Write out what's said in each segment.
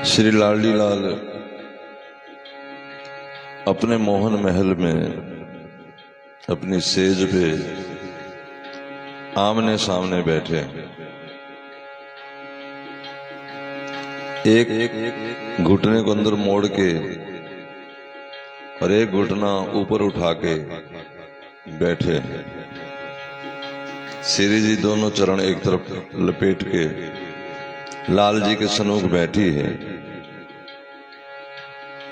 श्री लाडी लाल अपने मोहन महल में अपनी सेज पे आमने सामने बैठे, एक घुटने को अंदर मोड़ के और एक घुटना ऊपर उठा के बैठे। श्री जी दोनों चरण एक तरफ लपेट के लाल जी के सन्मुख बैठी है।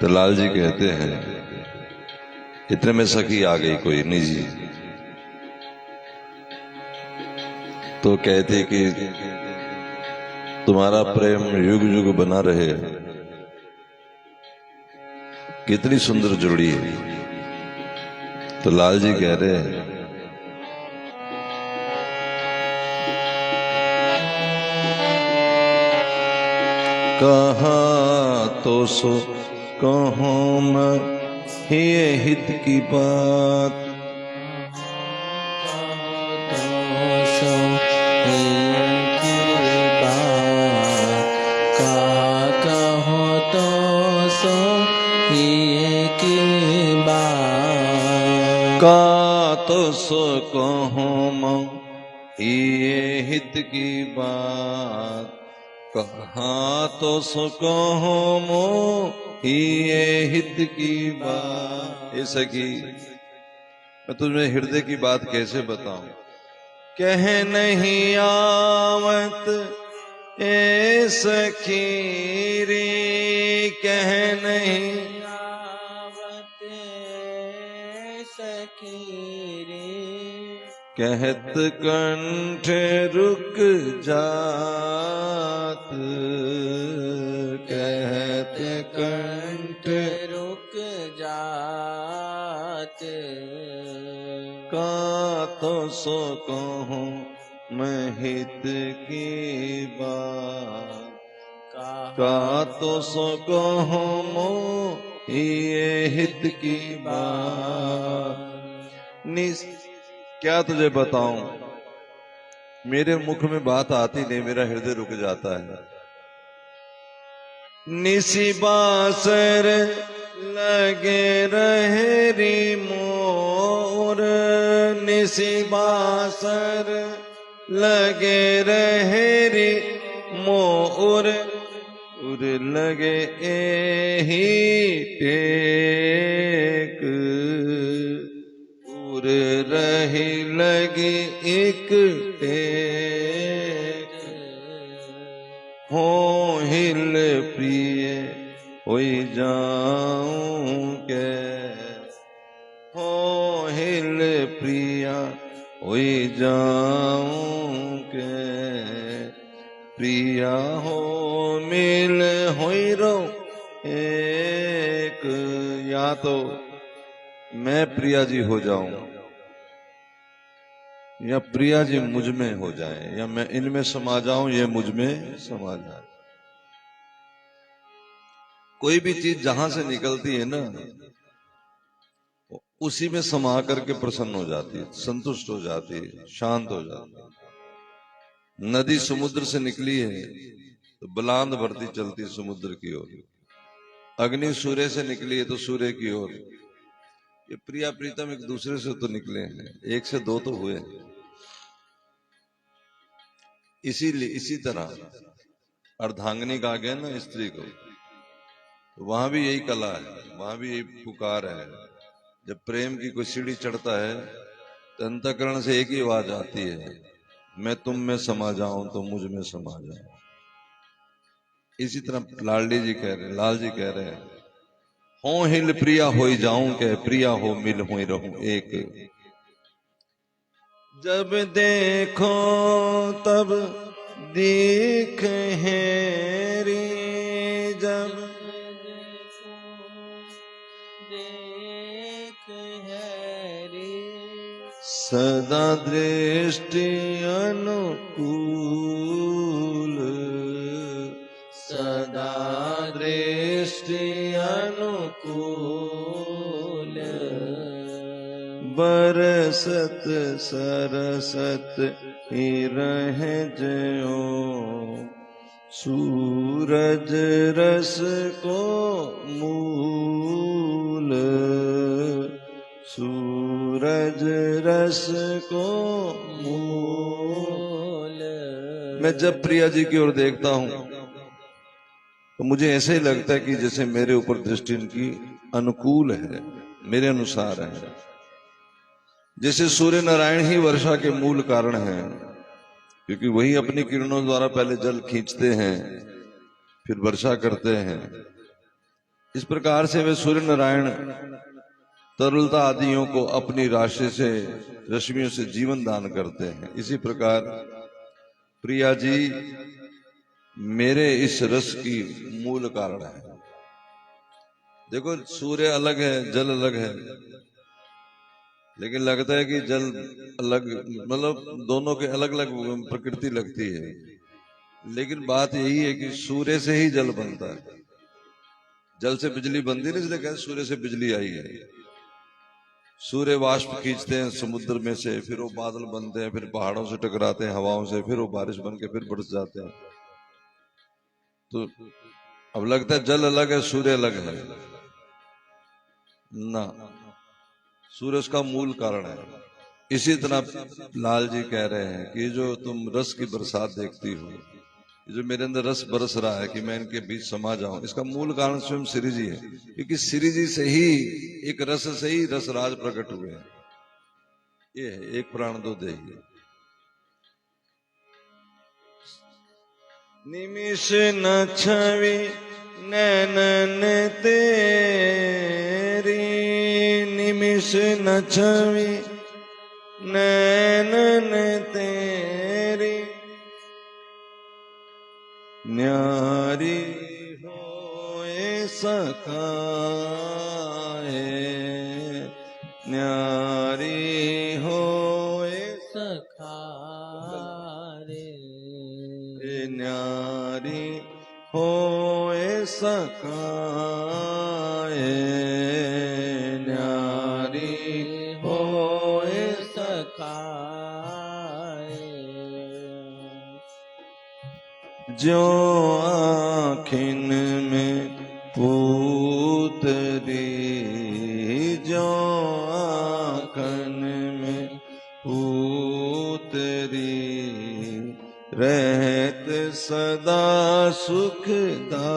तो लाल जी कहते हैं, इतने में सखी आ गई कोई निजी, तो कहते कि तुम्हारा प्रेम युग युग बना रहे। कितनी सुंदर जोड़ी है। तो लाल जी कह रहे हैं, कहा तो सो कहूं मैं ये हित की बात, का तो सो कहूं मैं ये हित की बात, कहा तो सो कहूं मैं ये हित की बात। ये सखी मैं तुझमें हृदय की बात कैसे बताऊं, कह नहीं आवत ए सखी रे, कह नहीं आवत ए सखी रे, कहत कंठ रुक जात, कहत कंठ रुक जात, का तो सो कहूं मैं हित की बात, का तो सो कहूं मैं ये हित की बात। क्या तुझे बताऊं, मेरे मुख में बात आती नहीं, मेरा हृदय रुक जाता है। निसी बासर लगे रहे री मोर, निसी बासर लगे रहे री मोर, उर लगे एही टेक, उर रही लगी एक टेक, हो हिल प्रिय होई जाऊं के, हो हिल प्रिया होई जाऊं के, प्रिया हो मिल होई रो एक। या तो मैं प्रिया जी हो जाऊं या प्रिया जी मुझ में हो जाए, या मैं इनमें समा जाऊं ये मुझ में समा जाए। कोई भी चीज जहां से निकलती है ना, उसी में समा करके प्रसन्न हो जाती है, संतुष्ट हो जाती है, शांत हो जाती है। नदी समुद्र से निकली है तो बुलंद भरती चलती समुद्र की ओर, अग्नि सूर्य से निकली है तो सूर्य की ओर। ये प्रिया प्रीतम एक दूसरे से तो निकले हैं, एक से दो तो हुए। इसीलिए इसी तरह अर्धांगिनी कहा गया ना स्त्री को, तो वहां भी यही कला है, वहां भी यही पुकार है। जब प्रेम की कोई सीढ़ी चढ़ता है तो अंतःकरण से एक ही आवाज आती है, मैं तुम में समा जाऊं तो मुझ में समा जाऊं। इसी तरह लाडी जी कह रहे, लाल जी कह रहे हैं, हो हिल प्रिया होई जाऊं के, प्रिया हो मिल होई रहूं एक। जब देखो तब दीख है रे, जब देख है रे, सदा दृष्टि अनुकूल, सदा दृष्टि अनुकूल, बरसत सरसत ही रह जयो, सूरज रस को मूल, सूरज रस को मूल। मैं जब प्रिया जी की ओर देखता हूं तो मुझे ऐसे ही लगता है कि जैसे मेरे ऊपर दृष्टि इनकी अनुकूल है, मेरे अनुसार है। जैसे सूर्य नारायण ही वर्षा के मूल कारण हैं, क्योंकि वही अपनी किरणों द्वारा पहले जल खींचते हैं फिर वर्षा करते हैं। इस प्रकार से वे सूर्य नारायण तरलता आदियों को अपनी राशि से, रश्मियों से जीवन दान करते हैं। इसी प्रकार प्रिया जी मेरे इस रस की मूल कारण है। देखो सूर्य अलग है, जल अलग है, लेकिन लगता है कि जल अलग, मतलब दोनों के अलग अलग प्रकृति लगती है, लेकिन बात यही है कि सूर्य से ही जल बनता है। जल से बिजली बनती है, इसलिए कहते सूर्य से बिजली आई है। सूर्य वाष्प खींचते हैं समुद्र में से, फिर वो बादल बनते हैं, फिर पहाड़ों से टकराते हैं हवाओं से, फिर वो बारिश बन के फिर बरस जाते हैं। तो अब लगता है जल अलग है सूर्य अलग है ना, सूर्य उसका मूल कारण है। इसी तरह लाल जी कह रहे हैं कि जो तुम रस की बरसात देखती हो, जो मेरे अंदर रस बरस रहा है कि मैं इनके बीच समा जाऊं, इसका मूल कारण स्वयं श्री जी है, क्योंकि श्री जी से ही, एक रस से ही रसराज प्रकट हुए हैं। ये है एक प्राण दो देही। निमिष न छवि नैनन तेरी, निमिष न छवि नैनन तेरी, न्यारी होए सखाए, न्यारी होए सखारे, न्यारी होए सखाए, न्यारी होए सखारे। जो आँखिन में पूतरी, जो आँखन में पूतरी, रहत सदा सुखदाए,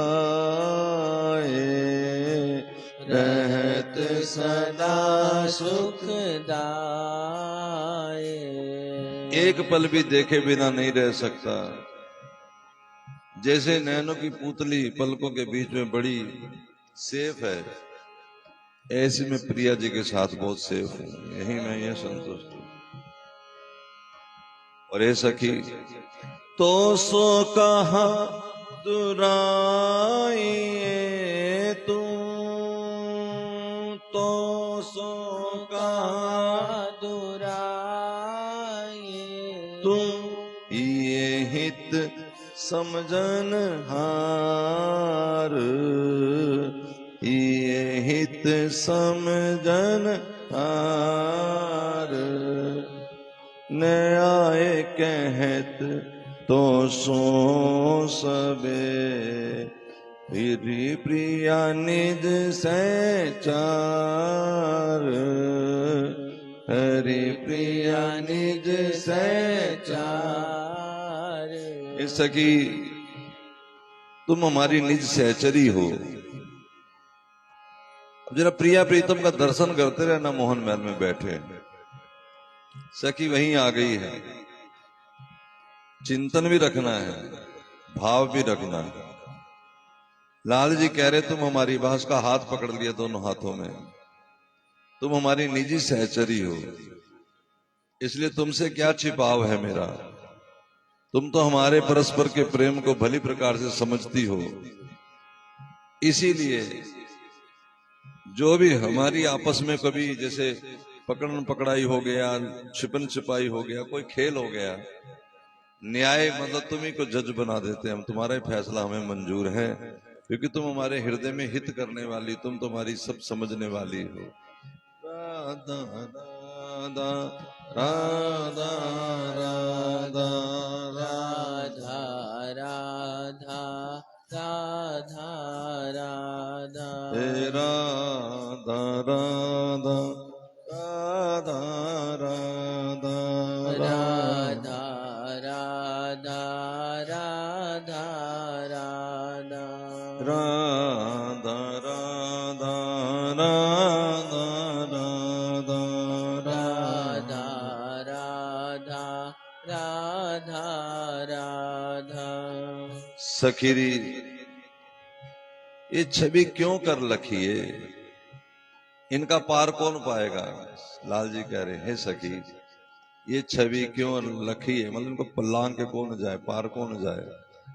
रहत सदा सुखदाए। एक पल भी देखे बिना नहीं रह सकता। जैसे नैनों की पुतली पलकों के बीच में बड़ी सेफ है, ऐसे में प्रिया जी के साथ बहुत सेफ हूं, यही मैं ये संतुष्ट हूं। और ये सखी तो सो कहा दुराइए तू, तो सो कहा दुराइए तू, ये हित समझन हार, ये हित समझन हार, न आए कहत तो सो सबे, फिर प्रिया निज सहचार, हरि प्रिया निज सहचार। सखी तुम हमारी निज सहचरी हो। जरा प्रिया प्रीतम का दर्शन करते रहना मोहन महल में बैठे। सखी वहीं आ गई है, चिंतन भी रखना है, भाव भी रखना है। लाल जी कह रहे तुम हमारी, बांस का हाथ पकड़ लिया दोनों हाथों में, तुम हमारी निजी सहचरी हो, इसलिए तुमसे क्या छिपाव है मेरा, तुम तो हमारे परस्पर के प्रेम को भली प्रकार से समझती हो। इसीलिए जो भी हमारी आपस में कभी जैसे पकड़न पकड़ाई हो गया, छिपन छिपाई हो गया, कोई खेल हो गया, न्याय मतलब तुम ही को जज बना देते हैं, हम तुम्हारा ही फैसला हमें मंजूर है, क्योंकि तुम हमारे हृदय में हित करने वाली, तुम तुम्हारी सब समझने वाली हो। राधा राधा राधा राधा राधा राधा राधा राधा हे राधा राधा राधा राधा राधा राधा राधा राधा राधा राधा राधा राधा राधा राधा राधा। सखीरी ये छवि क्यों कर लखी है, इनका पार कौन पाएगा। लाल जी कह रहे हे सखी ये छवि क्यों लखी है, मतलब इनको पल्लांग के कौन जाए, पार कौन जाए।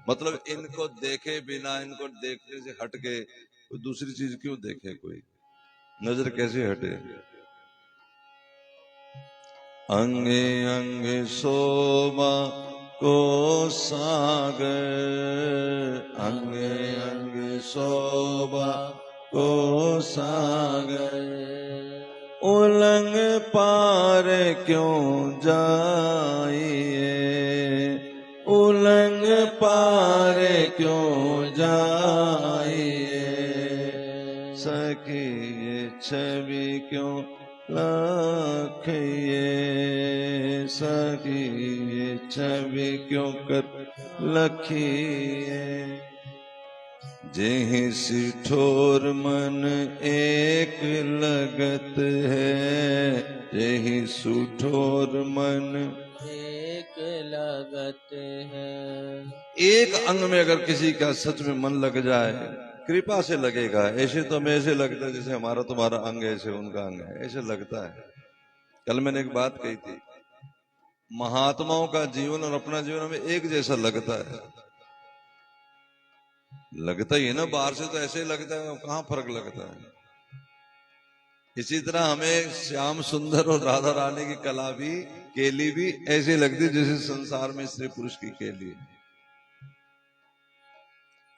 मतलब इनको देखे बिना, इनको देखने से हट के कोई दूसरी चीज क्यों देखे, कोई नजर कैसे हटे। अंगे अंगे शोभा को सागर, अंगे अंगे शोभा को सागर, उलंग पार क्यों जाइए, उलंग पार क्यों जाइए। सखी ये छवि क्यों लखिए, सखी ये छवि क्यों कर लखिए। जेहि सिठोर मन एक लगत है, जेहि सुठोर मन एक लगत है। एक अंग में अगर किसी का सच में मन लग जाए, कृपा से लगेगा। ऐसे तो हमें ऐसे लगता है जैसे हमारा तुम्हारा अंग ऐसे उनका अंग है, ऐसे लगता है। कल मैंने एक बात कही थी, महात्माओं का जीवन और अपना जीवन हमें एक जैसा लगता है। लगता ही है ना, बाहर से तो ऐसे ही लगता है, कहां फर्क लगता है। इसी तरह हमें श्याम सुंदर और राधा रानी की कला भी, केली भी ऐसे लगती है जैसे संसार में स्त्री पुरुष की केली है।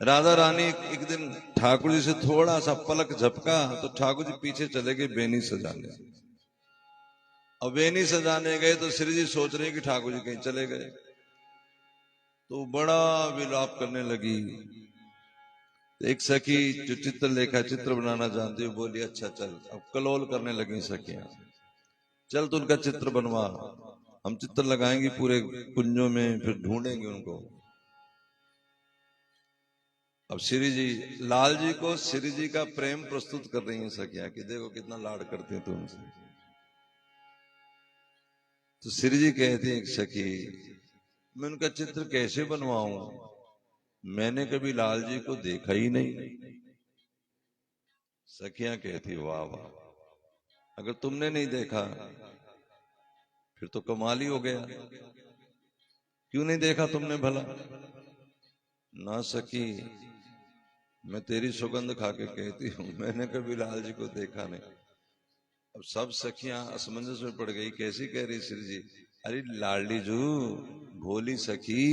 राधा रानी एक दिन ठाकुर जी से थोड़ा सा पलक झपका तो ठाकुर जी पीछे चले गए बेनी सजाने। अब बेनी सजाने गए तो श्री जी सोच रहे कि ठाकुर जी कहीं चले गए, तो बड़ा विलाप करने लगी। एक सखी जो चित्र लेखा, चित्र बनाना जानती है, बोली अच्छा चल। अब कलोल करने लगी सखियां, चल तो उनका चित्र बनवा, हम चित्र लगाएंगे पूरे कुंजों में, फिर ढूंढेंगे उनको। अब श्री जी लाल जी को श्री जी का प्रेम प्रस्तुत कर रही हैं सखियां कि देखो कितना लाड करते हैं तुमसे। तो श्री जी कहती हैं सखी मैं उनका चित्र कैसे बनवाऊं, मैंने कभी लाल जी को देखा ही नहीं। सखियां कहती वाह वाह, अगर तुमने नहीं देखा फिर तो कमाल ही हो गया। क्यों नहीं देखा तुमने भला। ना सकी, मैं तेरी सुगंध खा के कहती हूं मैंने कभी लाल जी को देखा नहीं। अब सब सखियां असमंजस में पड़ गई, कैसी कह रही श्री जी। अरे लाडली जू भोली सखी,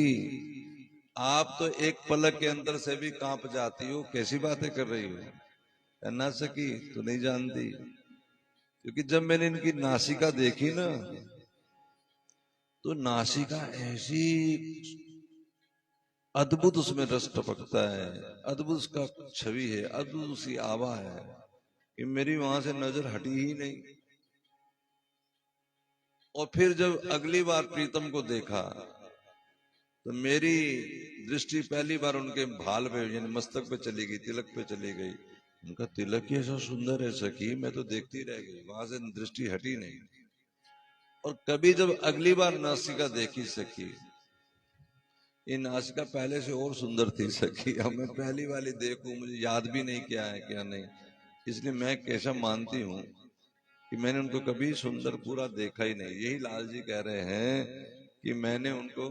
आप तो एक पलक के अंदर से भी कांप जाती हो, कैसी बातें कर रही हो। ना सकी तो नहीं जानती, क्योंकि जब मैंने इनकी नासिका देखी ना, तो नासिका ऐसी अद्भुत, उसमें रस टपकता है, अद्भुत उसका छवि है, अद्भुत उसकी आभा है कि मेरी वहां से नजर हटी ही नहीं। और फिर जब अगली बार प्रीतम को देखा तो मेरी दृष्टि पहली बार उनके भाल पे यानी मस्तक पे चली गई, तिलक पे चली गई। उनका तिलक ही ऐसा सुंदर है सखी, मैं तो देखती रह गई, वहां से दृष्टि हटी नहीं। और कभी जब अगली बार नासिका देखी सखी, ये नासिका पहले से और सुंदर थी सखी। अब मैं पहली वाली देखूं, मुझे याद भी नहीं क्या है क्या नहीं, इसलिए मैं कैसा मानती हूं कि मैंने उनको कभी सुंदर पूरा देखा ही नहीं। यही लाल जी कह रहे हैं कि मैंने उनको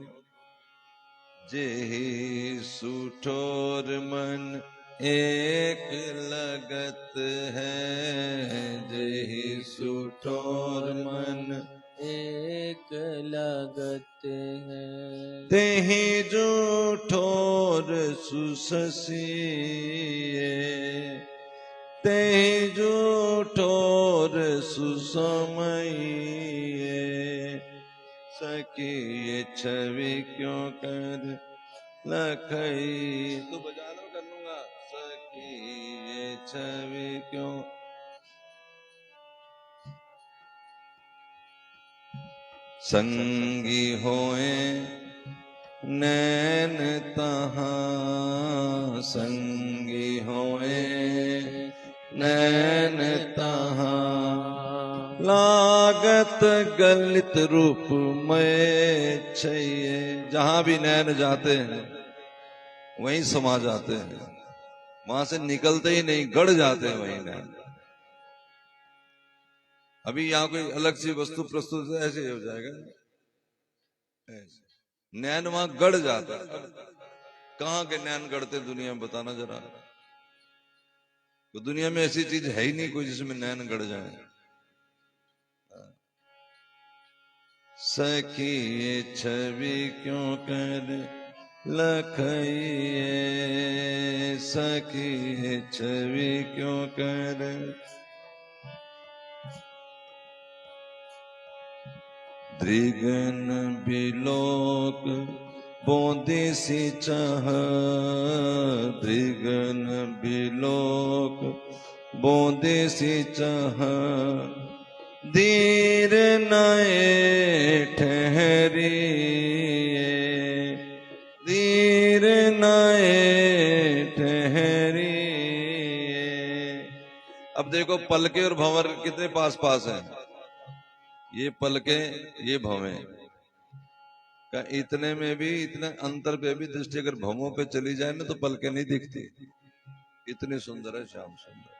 जेहि सुठोर मन एक लगत है, जेहि सुठोर मन एक लगत है। तेहि जूठोर सुससिए, तेहि जूठोर सुसमयिए। सखी ये छवि क्यों कर लखई। तो बजाना कर लूंगा। सखी ये छवि क्यों संगी होए नैन तहाँ, संगी होए नैन तहाँ। लागत गलित रूप में छैये। जहां भी नैन जाते हैं वहीं समा जाते हैं, वहां से निकलते ही नहीं, गड़ जाते हैं वहीं नैन। अभी यहाँ कोई अलग सी वस्तु प्रस्तुत है, ऐसे ही हो जाएगा ऐसे। नैन वहां गड़ जाता है। कहाँ के नैन गढ़ते दुनिया में, बताना जरा। तो दुनिया में ऐसी चीज है ही नहीं कोई जिसमें नैन गड़ जाए। सखी ये छवि क्यों कर लखइए, सखी ये छवि क्यों कर। दृगन बिलोक बोंदी सी चाह, दृगन बिलोक बोंदी सी चाह। धीर नए ठहरी, धीर नए ठहरी। अब देखो पलके और भंवर कितने पास पास हैं। ये पलके ये भवें का इतने में भी, इतने अंतर पे भी दृष्टि अगर भवों पे चली जाए ना तो पलके नहीं दिखती। इतनी सुंदर है श्याम सुंदर।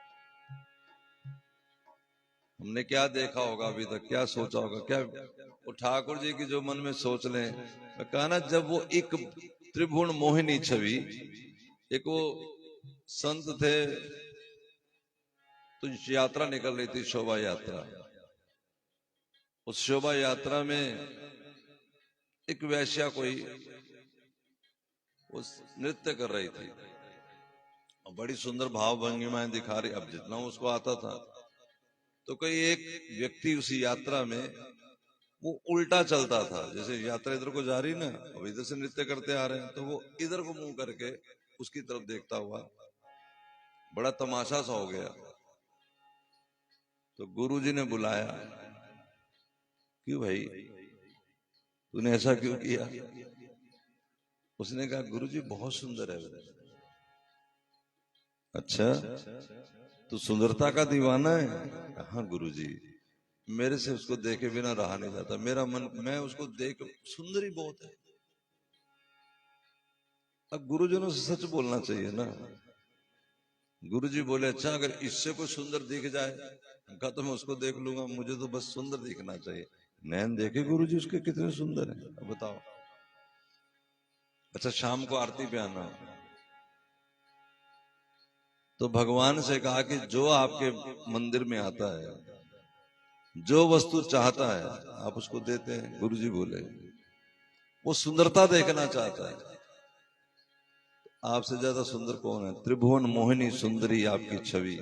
हमने क्या देखा होगा अभी तक, क्या सोचा होगा, क्या वो ठाकुर जी की जो मन में सोच लें। कहा ना, जब वो एक त्रिभुवन मोहिनी छवि, एक वो संत थे तो यात्रा निकल रही थी, शोभा यात्रा। उस शोभा यात्रा में एक वैश्या कोई उस नृत्य कर रही थी और बड़ी सुंदर भाव भंगिमाएं दिखा रही। अब जितना उसको आता था, तो कोई एक व्यक्ति उस यात्रा में वो उल्टा चलता था। जैसे यात्रा इधर को जा रही ना, अब इधर से नृत्य करते आ रहे हैं, तो वो इधर को मुंह करके उसकी तरफ देखता हुआ, बड़ा तमाशा सा हो गया। तो गुरुजी ने बुलाया, क्यों भाई तूने ऐसा क्यों किया। उसने कहा गुरुजी बहुत सुंदर है। अच्छा, तू सुंदरता का दीवाना है। हाँ गुरुजी, मेरे से उसको देखे बिना रहा नहीं जाता। मेरा मन, मैं उसको देख, सुंदर ही बहुत है। अब गुरुजनों से सच बोलना चाहिए ना। गुरुजी बोले अच्छा, अगर इससे कोई सुंदर दिख जाए, कहा तो मैं उसको देख लूंगा, मुझे तो बस सुंदर दिखना चाहिए। नैन देखे गुरुजी उसके कितने सुंदर हैं, अब बताओ। अच्छा, शाम को आरती पे आना। तो भगवान से कहा कि जो आपके मंदिर में आता है, जो वस्तु चाहता है आप उसको देते हैं। गुरुजी बोले वो सुंदरता देखना चाहता है। आपसे ज्यादा सुंदर कौन है। त्रिभुवन मोहिनी सुंदरी आपकी छवि,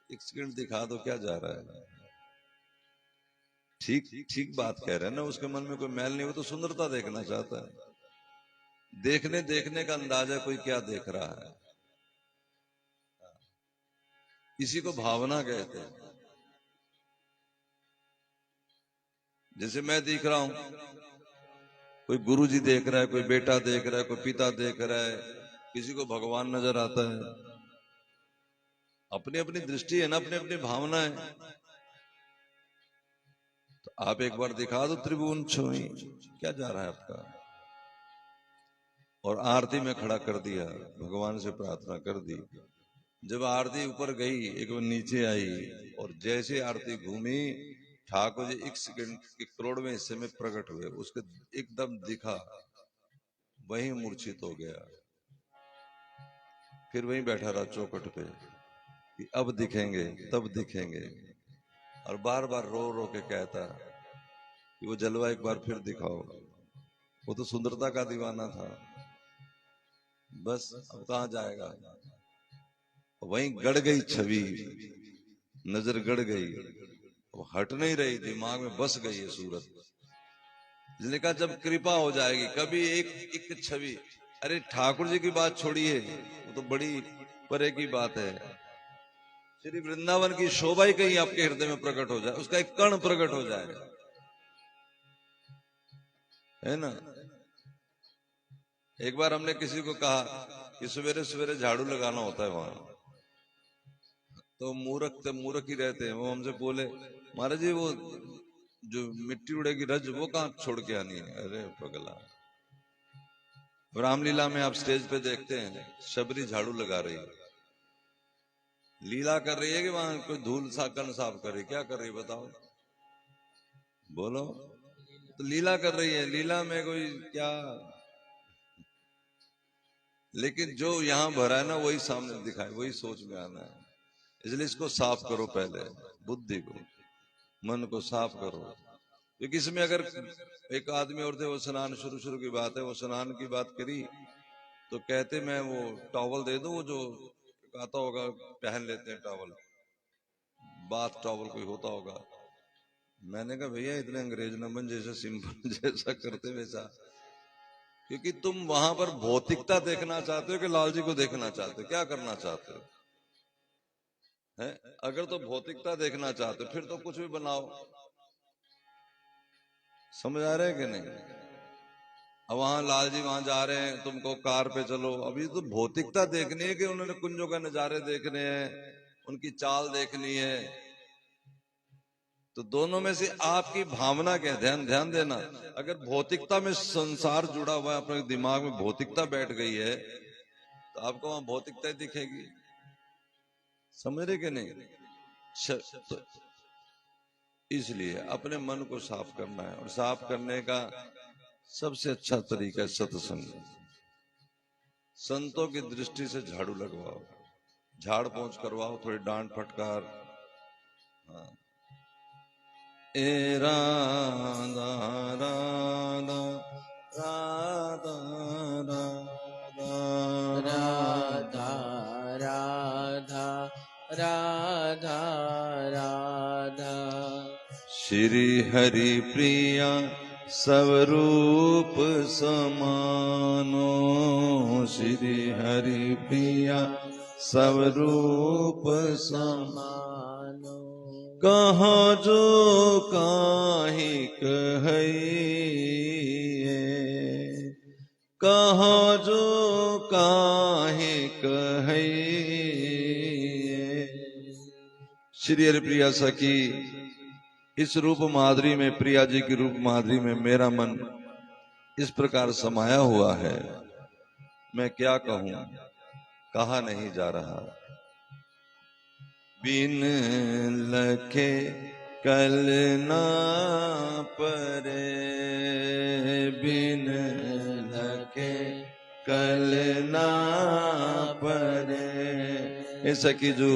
एक सेकंड दिखा दो, क्या जा रहा है। ठीक ठीक बात कह रहे हैं ना, उसके मन में कोई मैल नहीं हो तो सुंदरता देखना चाहता है। देखने देखने का अंदाजा कोई क्या देख रहा है। इसी को भावना कहते हैं। जैसे मैं दिख रहा हूं, कोई गुरुजी देख रहा है, कोई बेटा देख रहा है, कोई पिता देख रहा है, किसी को भगवान नजर आता है। अपनी अपनी दृष्टि है ना, अपनी अपनी भावना है। तो आप एक बार दिखा दो त्रिभुवन छवि, क्या जा रहा है आपका। और आरती में खड़ा कर दिया, भगवान से प्रार्थना कर दी। जब आरती ऊपर गई, एक बार नीचे आई, और जैसे आरती घूमी, ठाकुर जी एक सेकंड के करोड़वें हिस्से में प्रकट हुए। उसके एकदम दिखा, वहीं मूर्छित हो गया। फिर वहीं बैठा रहा चौखट पे कि अब दिखेंगे तब दिखेंगे, और बार बार रो रो के कहता कि वो जलवा एक बार फिर दिखाओ। वो तो सुंदरता का दीवाना था, बस अब कहां जाएगा। वहीं गड़ गई छवि, नजर गड़ गई, वो हट नहीं रही, दिमाग में बस गई है सूरत। जिसने कहा जब कृपा हो जाएगी, कभी एक छवि, अरे ठाकुर जी की बात छोड़िए, वो तो बड़ी परे की बात है। श्री वृंदावन की शोभा ही कहीं आपके हृदय में प्रकट हो जाए, उसका एक कण प्रकट हो जाए, है ना। एक बार हमने किसी को कहा कि सवेरे सवेरे झाड़ू लगाना होता है वहां, तो मूर्ख ही रहते हैं, वो हमसे बोले महाराज जी वो जो मिट्टी उड़ेगी रज वो कहाँ छोड़ के आनी है। अरे पगला, रामलीला में आप स्टेज पे देखते हैं शबरी झाड़ू लगा रही है, लीला कर रही है कि वहां कोई धूल सा कण साफ कर रही, क्या कर रही बताओ, बोलो। तो लीला कर रही है, लीला में कोई क्या, लेकिन जो यहां भरा है ना वही सामने दिखाए, वही सोच में आना है। इसलिए इसको साफ करो, पहले बुद्धि को, मन को साफ करो। क्योंकि इसमें अगर एक आदमी और थे, वो स्नान शुरू शुरू की बात है, वो स्नान की बात करी तो कहते मैं वो टॉवल दे दूं, वो जो आता होगा पहन लेते हैं टॉवल, बाथ टॉवल कोई होता होगा। मैंने कहा भैया इतने अंग्रेज न बन, जैसा सिंपल जैसा करते वैसा, क्योंकि तुम वहां पर भौतिकता देखना चाहते हो कि लाल जी को देखना चाहते हो, क्या करना चाहते हो, है? अगर तो भौतिकता देखना चाहते हो फिर तो कुछ भी बनाओ, समझ आ रहे है कि नहीं। अब वहां लाल जी वहां जा रहे हैं, तुमको कार पे चलो, अभी तो भौतिकता देखनी है कि उन्होंने कुंजों का नजारे देखने हैं, उनकी चाल देखनी है। तो दोनों में से आपकी भावना क्या, ध्यान ध्यान देना। अगर भौतिकता में संसार जुड़ा हुआ है, अपने दिमाग में भौतिकता बैठ गई है, तो आपको वहां भौतिकता ही दिखेगी, समझ रहे कि नहीं। तो इसलिए अपने मन को साफ करना है, और साफ करने का सबसे अच्छा तरीका है सत्संग। संतों की दृष्टि से झाड़ू लगवाओ, झाड़ पोंछ करवाओ, थोड़ी डांट फटकार। हाँ। ए राधा राधा राधा राधा राधा राधा राधा श्री हरि प्रिया स्वरूप समानो, श्री हरि प्रिया स्वरूप समानो, कहा जो काहि कहिए, कहा जो काहि कहिए। श्री हरि प्रिया सखी, इस रूप माधुरी में, प्रिया जी की रूप माधुरी में मेरा मन इस प्रकार समाया हुआ है, मैं क्या कहूं, कहा नहीं जा रहा। बिन लखे कल ना परे, बिन लखे कल ना परे। ऐसा कि जो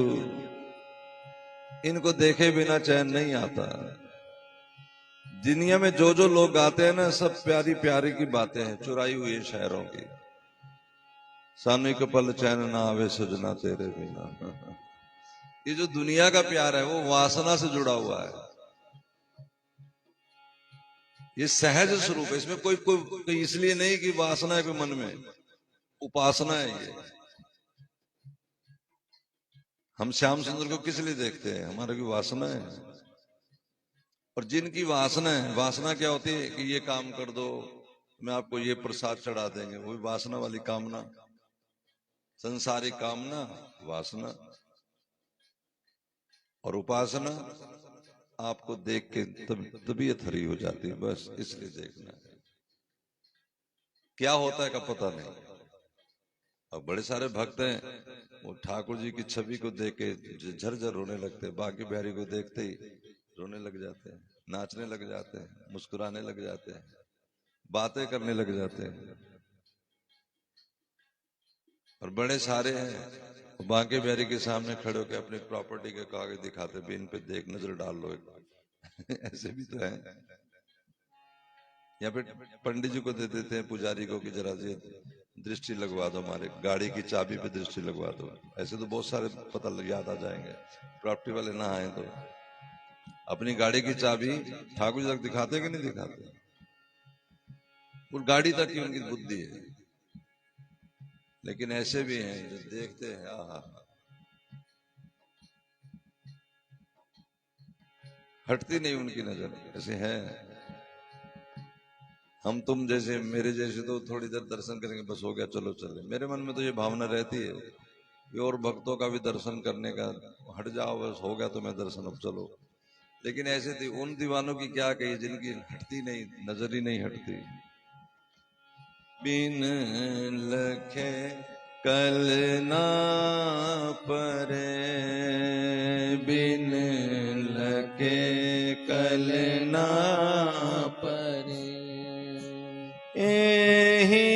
इनको देखे बिना चैन नहीं आता। दुनिया में जो जो लोग गाते हैं ना, सब प्यारी प्यारी की बातें हैं, चुराई हुई है शायरों की। सामने को पल चैन ना आवे सजना तेरे बिना। ये जो दुनिया का प्यार है वो वासना से जुड़ा हुआ है, ये सहज स्वरूप है, इसमें कोई इसलिए नहीं कि वासना है कोई मन में, उपासना है ये। हम श्याम सुंदर को किस लिए देखते हैं, हमारे की वासना है। और जिनकी वासना है, वासना क्या होती है कि ये काम कर दो, मैं आपको ये प्रसाद चढ़ा देंगे, वो भी वासना वाली कामना, संसारिक कामना, वासना। और उपासना आपको देख के तबीयत हरी हो जाती है, बस इसलिए देखना है। क्या होता है का पता नहीं। अब बड़े सारे भक्त हैं, वो ठाकुर जी की छवि को देख के झरझर रोने लगते हैं, बाकी बिहारी को देखते ही रोने लग जाते हैं, नाचने लग जाते हैं, मुस्कुराने लग जाते हैं, बातें करने लग जाते हैं। और बड़े सारे हैं बांके बिहारी के सामने खड़े होकर अपनी प्रॉपर्टी के कागज दिखाते, भी इन पे देख नजर डाल लो ऐसे भी तो है। या फिर पंडित जी को दे देते हैं, पुजारी को, कि जरा जी दृष्टि लगवा दो, हमारे गाड़ी की चाबी पे दृष्टि लगवा दो। ऐसे तो बहुत सारे पता याद आ जाएंगे, प्रॉपर्टी वाले ना आए तो। अपनी गाड़ी की चाबी ठाकुर जी तक दिखाते कि नहीं दिखाते? और गाड़ी तक की उनकी बुद्धि है। लेकिन ऐसे भी हैं जो देखते हैं, आहा, हटती नहीं उनकी नजर, ऐसे है। हम तुम जैसे, मेरे जैसे तो थोड़ी देर दर्शन करेंगे, बस हो गया, चलो चले। मेरे मन में तो ये भावना रहती है कि और भक्तों का भी दर्शन करने का, हट जाओ बस, हो गया तुम्हें दर्शन, अब चलो। लेकिन ऐसे थी उन दीवानों की क्या कही, जिनकी हटती नहीं, नजर ही नहीं हटती। बिन लखे कल ना परे, बिन लखे कल ना परे एहि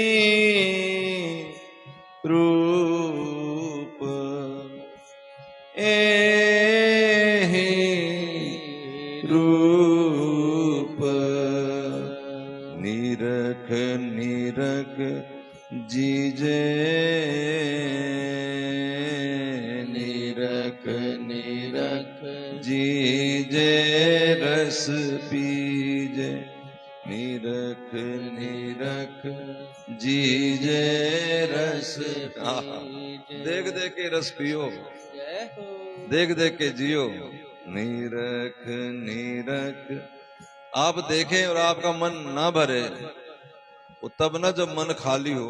रूप, एहि रूप, निरख निरख जीजे, निरख निरख जीजे रस पीजे, निरख निरख जीजे रस। देख देख के रस पियो, जय हो। देख देख के जियो, निरख निरख। आप देखें और आपका मन ना भरे, वो तब ना जब मन खाली हो।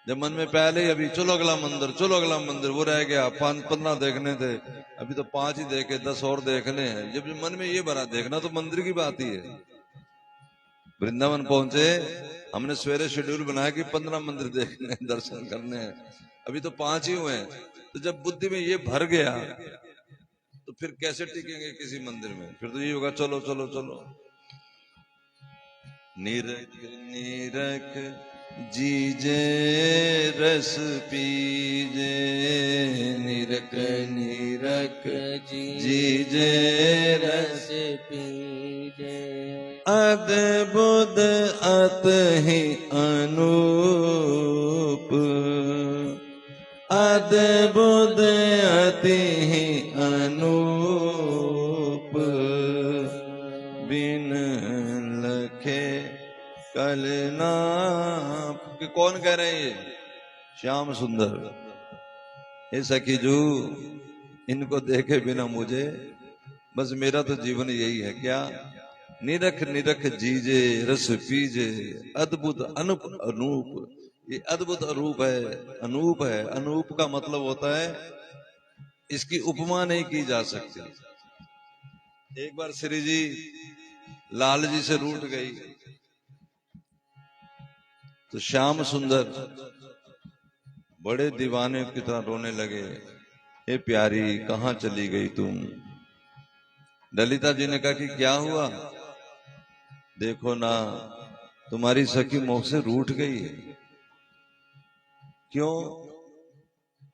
जब मन में पहले ही अभी चलो अगला मंदिर, चलो अगला मंदिर, वो रह गया, 5-15 देखने थे, अभी तो 5 ही देखे, 10 और देखने हैं। जब मन में ये भरा, देखना तो मंदिर की बात ही है। वृंदावन पहुंचे, हमने सवेरे शेड्यूल बनाया कि 15 मंदिर देखने हैं, दर्शन करने हैं, अभी तो 5 ही हुए हैं। तो जब बुद्धि में ये भर गया तो फिर कैसे टिकेंगे किसी मंदिर में? फिर तो ये होगा चलो चलो चलो। निरख निरख जीजे रस पीजे, निरख निरख जीजे रस पीजे, अद्भुत अतहि अनूप, अद्भुत अति अनूप, बिन लखे कल ना। कौन कह रहे हैं ये? श्याम सुंदर। हे सखी जू, इनको देखे बिना मुझे, बस मेरा तो जीवन यही है। क्या? निरख निरख जीजे रस पीजे, अद्भुत अनूप अनूप। ये अद्भुत अरूप है, अनूप है। अनूप का मतलब होता है इसकी उपमा नहीं की जा सकती। एक बार श्री जी लाल जी से रूठ गई तो श्याम सुंदर बड़े दीवाने की तरह रोने लगे, हे प्यारी कहां चली गई तुम? ललिता जी ने कहा कि क्या हुआ? देखो ना, तुम्हारी सखी मुंह से रूठ गई है। क्यों?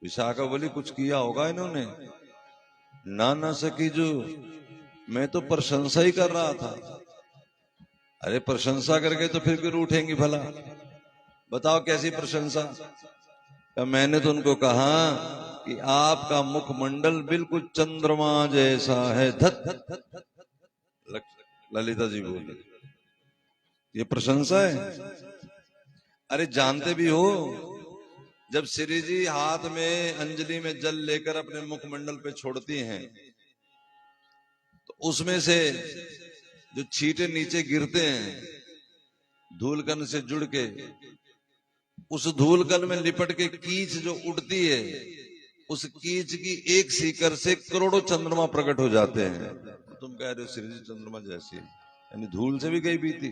विशाखा बोली कुछ किया होगा इन्होंने। ना ना सखी जो, मैं तो प्रशंसा ही कर रहा था। अरे प्रशंसा करके तो फिर क्यों रूठेंगी भला? बताओ कैसी प्रशंसा? मैंने तो उनको कहा कि आपका मुखमंडल बिल्कुल चंद्रमा जैसा है। धत ललिता जी बोले, ये प्रशंसा है? अरे जानते भी हो, जब श्री जी हाथ में अंजलि में जल लेकर अपने मुखमंडल पे छोड़ती हैं तो उसमें से जो छींटे नीचे गिरते हैं धूलकण से जुड़ के, उस धूलकण में लिपट के कीच जो उड़ती है, उस कीच की एक सीकर से करोड़ों चंद्रमा प्रकट हो जाते हैं। तुम कह रहे हो श्री जी चंद्रमा जैसी, यानी धूल से भी गई बीती।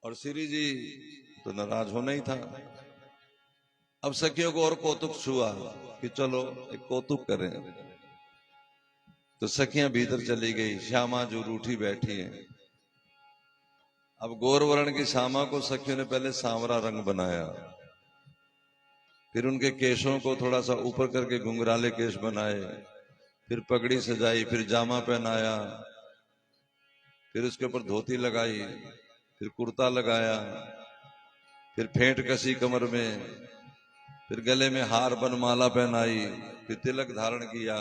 और श्री जी तो नाराज होना ही था। अब सखियों को और कौतुक छुआ कि चलो एक कौतुक करें। तो सखियां भीतर चली गई, श्यामा जो रूठी बैठी है। अब गौरवर्ण की श्यामा को सखियों ने पहले सांवरा रंग बनाया, फिर उनके केशों को थोड़ा सा ऊपर करके घुंघराले केश बनाए, फिर पगड़ी सजाई, फिर जामा पहनाया, फिर उसके ऊपर धोती लगाई, फिर कुर्ता लगाया, फिर फेंट कसी कमर में, फिर गले में हार बनमाला पहनाई, फिर तिलक धारण किया,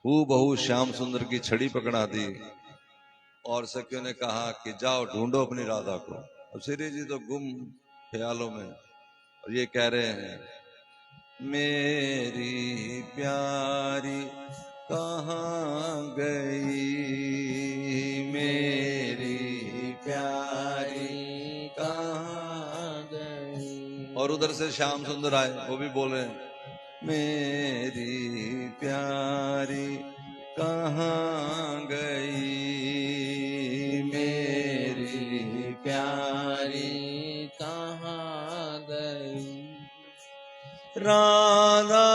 हूबहू श्याम सुंदर की छड़ी पकड़ा दी। और सखियों ने कहा कि जाओ ढूंढो अपनी राधा को। अब श्री जी तो गुम ख्यालों में, और ये कह रहे हैं मेरी प्यारी कहाँ गई, मेरी प्यारी कहाँ गई। और उधर से श्याम सुंदर आए, वो भी बोल रहे हैं मेरी प्यारी कहाँ गई, मेरी प्यारी कहाँ गई। राधा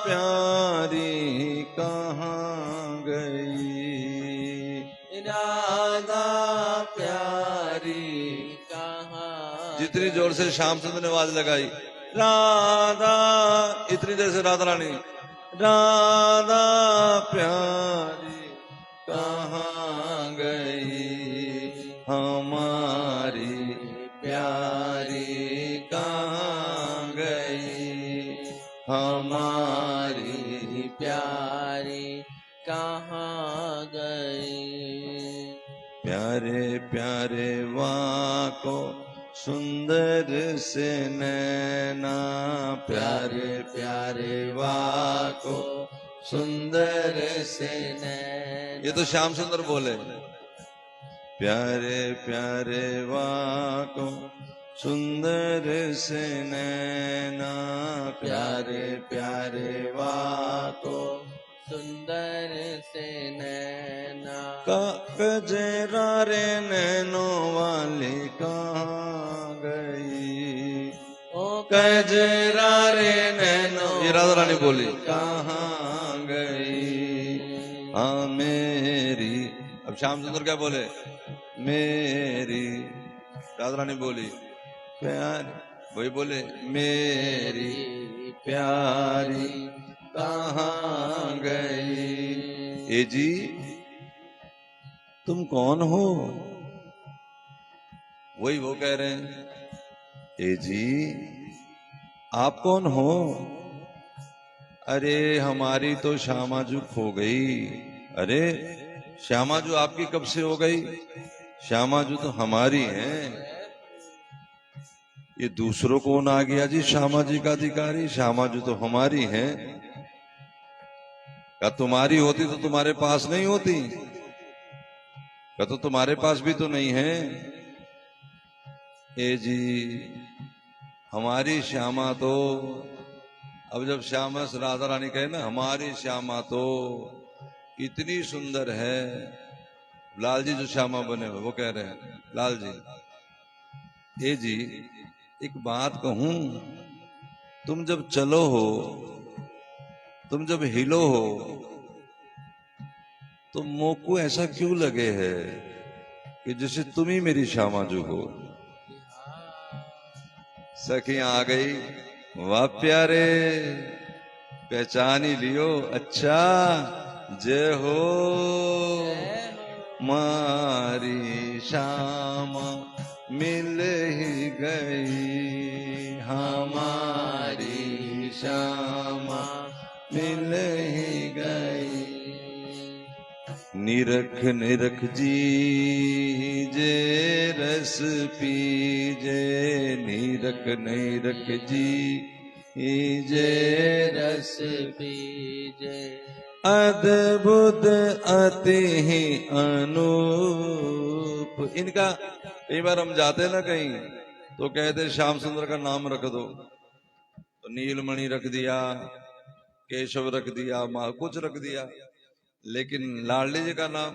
प्यारी कहाँ गई, राधा प्यारी कहाँ। जितनी जोर से श्याम सुंदर ने आवाज लगाई राधा, इतनी देर से राधा रानी राधा प्यारी कहाँ गई, हमारी प्यारी कहाँ गई, हमारी प्यारी कहाँ गई। प्यारे प्यारे वाको सुंदर से नैना, प्यारे प्यारे वाको सुंदर से नैना। ये तो श्याम सुंदर बोले, प्यारे प्यारे वाको सुंदर से नैना, प्यारे प्यारे वाको सुंदर से नैना। कजरा रे नैनो वाली कहाँ गई, ओ कजरा रे नैनो, ये राधा रानी बोली कहाँ गई, हाँ मेरी। अब श्याम सुंदर क्या बोले, मेरी। राधा रानी बोली प्यारी, वही बोले मेरी प्यारी कहाँ गई। ए जी तुम कौन हो, वही वो कह रहे हैं ए जी आप कौन हो। अरे हमारी तो श्यामाजू खो गई। अरे श्यामाजू आपकी कब से हो गई, श्यामाजू तो हमारी हैं। ये दूसरों कौन आ गया जी श्यामा जी का अधिकारी, श्यामाजू तो हमारी हैं। क्या तुम्हारी होती तो तुम्हारे पास नहीं होती, क्या तो तुम्हारे पास भी तो नहीं है। ए जी हमारी श्यामा तो, अब जब श्यामा से राधा रानी कहे ना हमारी श्यामा तो इतनी सुंदर है, लाल जी जो श्यामा बने हुए वो कह रहे हैं लाल जी, ए जी एक बात कहूं, तुम जब चलो हो, तुम जब हिलो हो, तो मोको ऐसा क्यों लगे है कि जैसे तुम ही मेरी श्यामाजू हो। सखियां आ गई, वाह प्यारे पहचान ही लियो, अच्छा जय हो मारी श्यामा मिल ही गई, हमारी श्यामा मिल ही गई। निरख निरख जी रस पीजे, निरख निरख जी रस पीजे। अद्भुत अति ही अनूप। इनका कई बार हम जाते ना कहीं तो कहते श्याम सुंदर का नाम रख दो, तो नीलमणि रख दिया, केशव रख दिया, कुछ रख दिया, लेकिन लाडली जी का नाम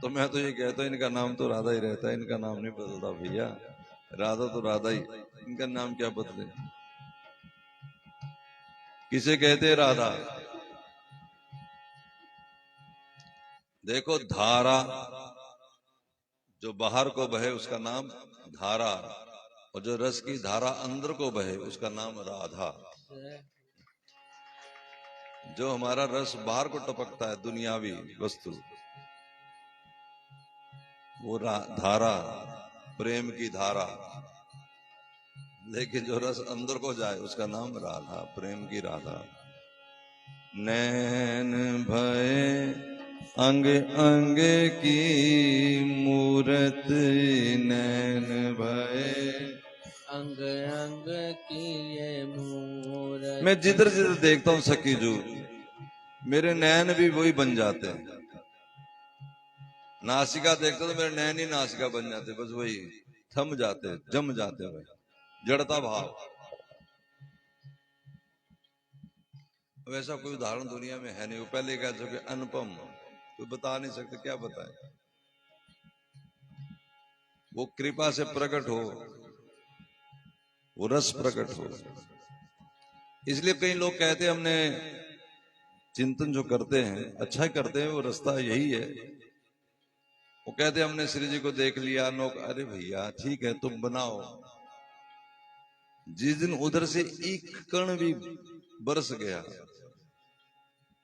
तो मैं तो ये कहता हूं इनका नाम तो राधा ही रहता है, इनका नाम नहीं बदलता भैया, राधा तो राधा ही, इनका नाम क्या बदले। किसे कहते राधा, देखो धारा जो बाहर को बहे उसका नाम धारा, और जो रस की धारा अंदर को बहे उसका नाम राधा। जो हमारा रस बाहर को टपकता है दुनियावी वस्तु, वो धारा प्रेम की धारा, लेकिन जो रस अंदर को जाए उसका नाम राधा, प्रेम की राधा। नैन भय अंग अंग की मूरत नैन भय। अंग अंग की ये मूरत। मैं जिधर जिधर देखता हूँ सखी जू, मेरे नैन भी वही बन जाते हैं। नासिका देखता तो मेरे नैन ही नासिका बन जाते, बस वही थम जाते, जम जाते भाई, जड़ता भाव। वैसा कोई उदाहरण दुनिया में है नहीं। वो पहले कह सके अनुपम, कोई बता नहीं सकते, क्या बताए। वो कृपा से प्रकट हो, वो रस प्रकट हो। इसलिए कई लोग कहते हैं हमने चिंतन जो करते हैं अच्छा ही करते हैं, वो रास्ता यही है। वो कहते हैं हमने श्री जी को देख लिया, लोग अरे भैया ठीक है तुम बनाओ, जिस दिन उधर से एक कण भी बरस गया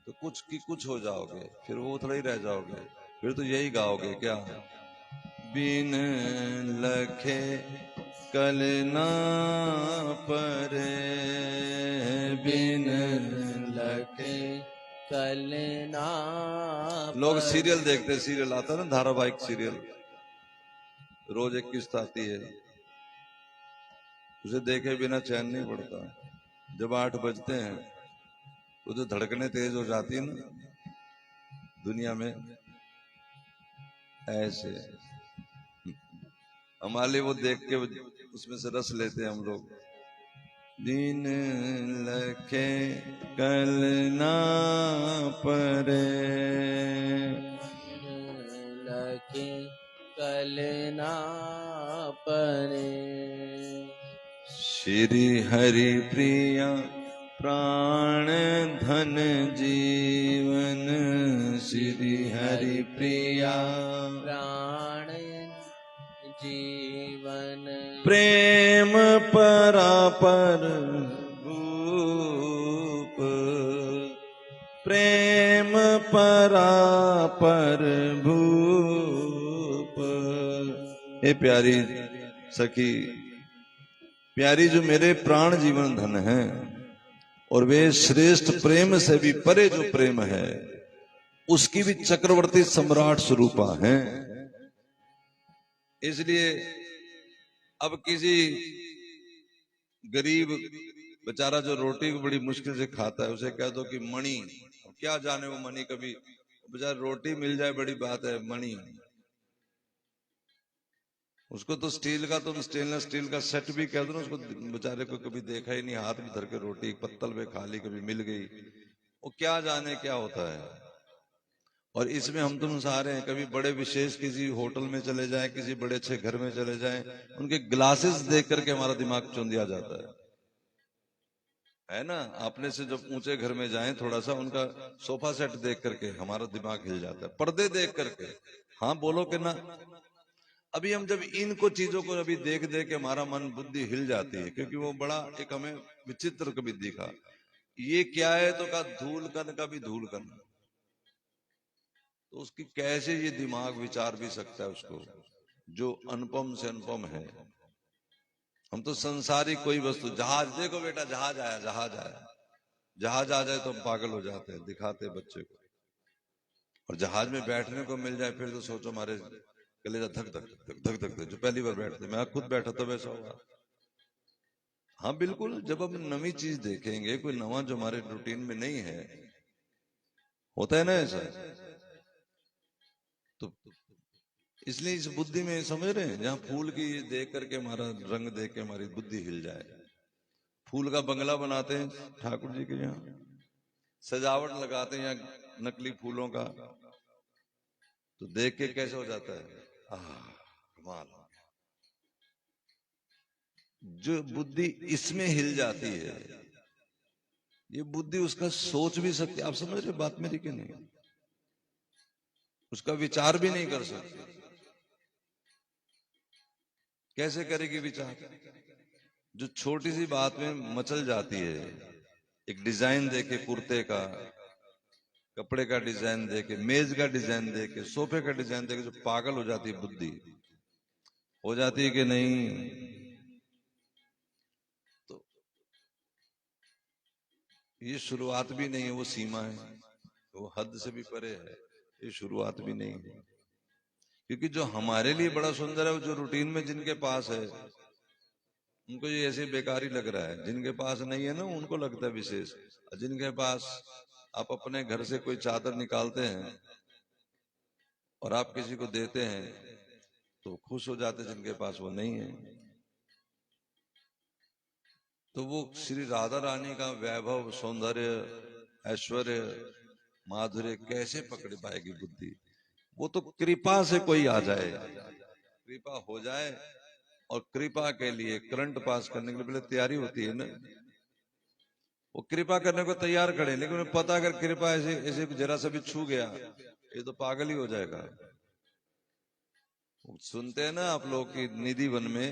तो कुछ की कुछ हो जाओगे, फिर वो थोड़ा ही रह जाओगे। फिर तो यही गाओगे क्या, बिन लखे कल ना परे, बिन लखे। कल ना लोग पर। सीरियल देखते, सीरियल आता है ना, धारावाहिक सीरियल, रोज एक किस्त आती है, उसे देखे बिना चैन नहीं पड़ता। जब 8 बजते हैं तो जो धड़कने तेज हो जाती है ना दुनिया में, ऐसे हमारे लिए वो देख के उसमें से रस लेते हैं हम लोग। दिन लखे कल ना परे, लखे कल ना परे। श्री हरि प्रिया प्राण धन जीवन, श्री हरि प्रिया प्राण जीवन। प्रेम परापर भूप, प्रेम परापर भूप। हे प्यारी सखी, प्यारी जो मेरे प्राण जीवन धन है, और वे श्रेष्ठ प्रेम से भी परे जो प्रेम है, उसकी भी चक्रवर्ती सम्राट स्वरूपा है। इसलिए अब किसी गरीब बेचारा जो रोटी को बड़ी मुश्किल से खाता है, उसे कह दो कि मणि, क्या जाने वो मणि, कभी बेचारा रोटी मिल जाए बड़ी बात है, मणि। उसको तो स्टील का, तुम स्टेनलेस स्टील का सेट भी कह दो ना, उसको बेचारे को कभी देखा ही नहीं, हाथ में धर के रोटी पत्तल पे खा ली, कभी मिल गई, वो क्या जाने क्या होता है। और इसमें हम तुम सारे हैं, कभी बड़े विशेष किसी होटल में चले जाएं, किसी बड़े अच्छे घर में चले जाएं, उनके ग्लासेस देख करके हमारा दिमाग चौंधिया जाता है ना। आपने से जब ऊंचे घर में जाएं, थोड़ा सा उनका सोफा सेट देख करके हमारा दिमाग हिल जाता है, पर्दे देख करके। हाँ बोलो कि ना। अभी हम जब इनको चीजों को अभी देख देख के हमारा मन बुद्धि हिल जाती है, क्योंकि वो बड़ा एक हमें विचित्र कभी दिखा। ये क्या है तो का धूल कन का भी धूल कन, तो उसकी कैसे ये दिमाग विचार भी सकता है उसको, जो अनुपम से अनुपम है। हम तो संसारी कोई वस्तु, जहाज देखो बेटा, जहाज आया, जहाज आया, जहाज आ जाए तो हम पागल हो जाते हैं, दिखाते हैं बच्चे को। और जहाज में बैठने को मिल जाए फिर तो सोचो हमारे कलेजा धक धक धक धक धक धक। जो पहली बार बैठते, मैं खुद बैठा तो वैसा हुआ। हाँ बिल्कुल, जब हम नवी चीज देखेंगे, कोई नवा जो हमारे रूटीन में नहीं है, होता है ना ऐसा, तो इसलिए इस बुद्धि में समझ रहे हैं, जहां फूल की देख करके हमारा रंग देख के हमारी बुद्धि हिल जाए। फूल का बंगला बनाते हैं ठाकुर जी के यहाँ, सजावट लगाते हैं यहाँ नकली फूलों का, तो देख के कैसे हो जाता है, कमाल। जो बुद्धि इसमें हिल जाती है, ये बुद्धि उसका सोच भी सकती है। आप समझ रहे बात मेरी कि नहीं, उसका विचार भी नहीं कर सकती। कैसे करेगी विचार, जो छोटी सी बात में मचल जाती है। एक डिजाइन देके कुर्ते का, कपड़े का डिजाइन देके, मेज का डिजाइन देके, सोफे का डिजाइन देके जो पागल हो जाती है बुद्धि, हो जाती है कि नहीं। तो ये शुरुआत भी नहीं है, वो सीमा है, वो हद से भी परे है। ये शुरुआत भी नहीं है। क्योंकि जो हमारे लिए बड़ा सुंदर है, वो जो रूटीन में जिनके पास है उनको ये ऐसे बेकार ही लग रहा है। जिनके पास नहीं है ना, उनको लगता है विशेष। और जिनके पास, आप अपने घर से कोई चादर निकालते हैं और आप किसी को देते हैं तो खुश हो जाते, जिनके पास वो नहीं है। तो वो श्री राधा रानी का वैभव, सौंदर्य, ऐश्वर्य, माधुर्य कैसे पकड़ पाएगी बुद्धि? वो तो कृपा से कोई आ जाए, कृपा हो जाए। और कृपा के लिए, करंट पास करने के लिए पहले तैयारी होती है ना। वो कृपा करने को तैयार खड़े, लेकिन उन्हें पता अगर कृपा ऐसे ऐसे जरा सा भी छू गया, ये तो पागल ही हो जाएगा। सुनते हैं ना आप लोग की निधि वन में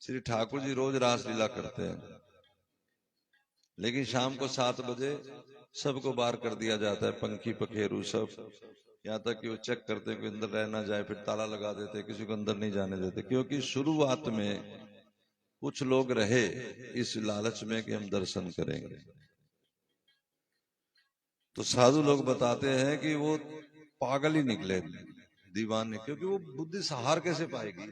श्री ठाकुर जी रोज रासलीला करते हैं, लेकिन शाम को 7 बजे सबको बाहर कर दिया जाता है, पंखी पखेरू सब। यहाँ तक कि वो चेक करते हैं कि अंदर रह ना जाए, फिर ताला लगा देते, किसी को अंदर नहीं जाने देते। क्योंकि शुरुआत में कुछ लोग रहे इस लालच में कि हम दर्शन करेंगे। तो साधु लोग बताते हैं कि वो पागल ही निकले, दीवाने, क्योंकि वो बुद्धि सहार कैसे पाएगी।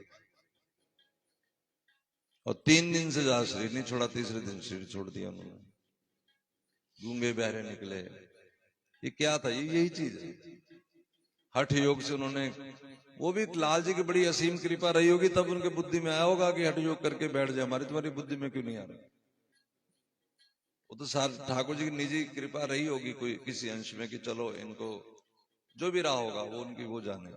और 3 दिन से ज्यादा शरीर नहीं छोड़ा, तीसरे दिन शरीर छोड़ दिया उन्होंने, गूंगे बहरे निकले। ये क्या था? ये यही चीज है। हठ योग से उन्होंने, वो भी लाल जी की बड़ी असीम कृपा रही होगी, तब उनके बुद्धि में आया होगा कि हठ योग करके बैठ जाए। हमारी तुम्हारी बुद्धि में क्यों नहीं आ रहा? वो तो सार ठाकुर जी की निजी कृपा रही होगी कोई किसी अंश में, कि चलो इनको जो भी रहा होगा वो उनकी वो जाने।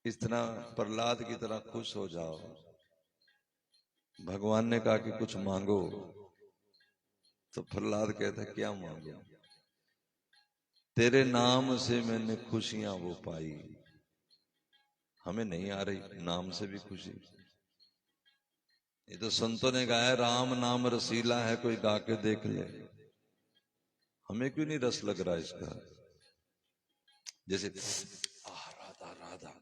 इस तरह प्रहलाद की तरह खुश हो जाओ। भगवान ने कहा कि कुछ मांगो, तो प्रहलाद कहता है क्या मांगो? तेरे नाम से मैंने खुशियां वो पाई। हमें नहीं आ रही नाम से भी खुशी। ये तो संतों ने गाया, राम नाम रसीला है, कोई गा के देख ले। हमें क्यों नहीं रस लग रहा इसका? जैसे राधा राधा,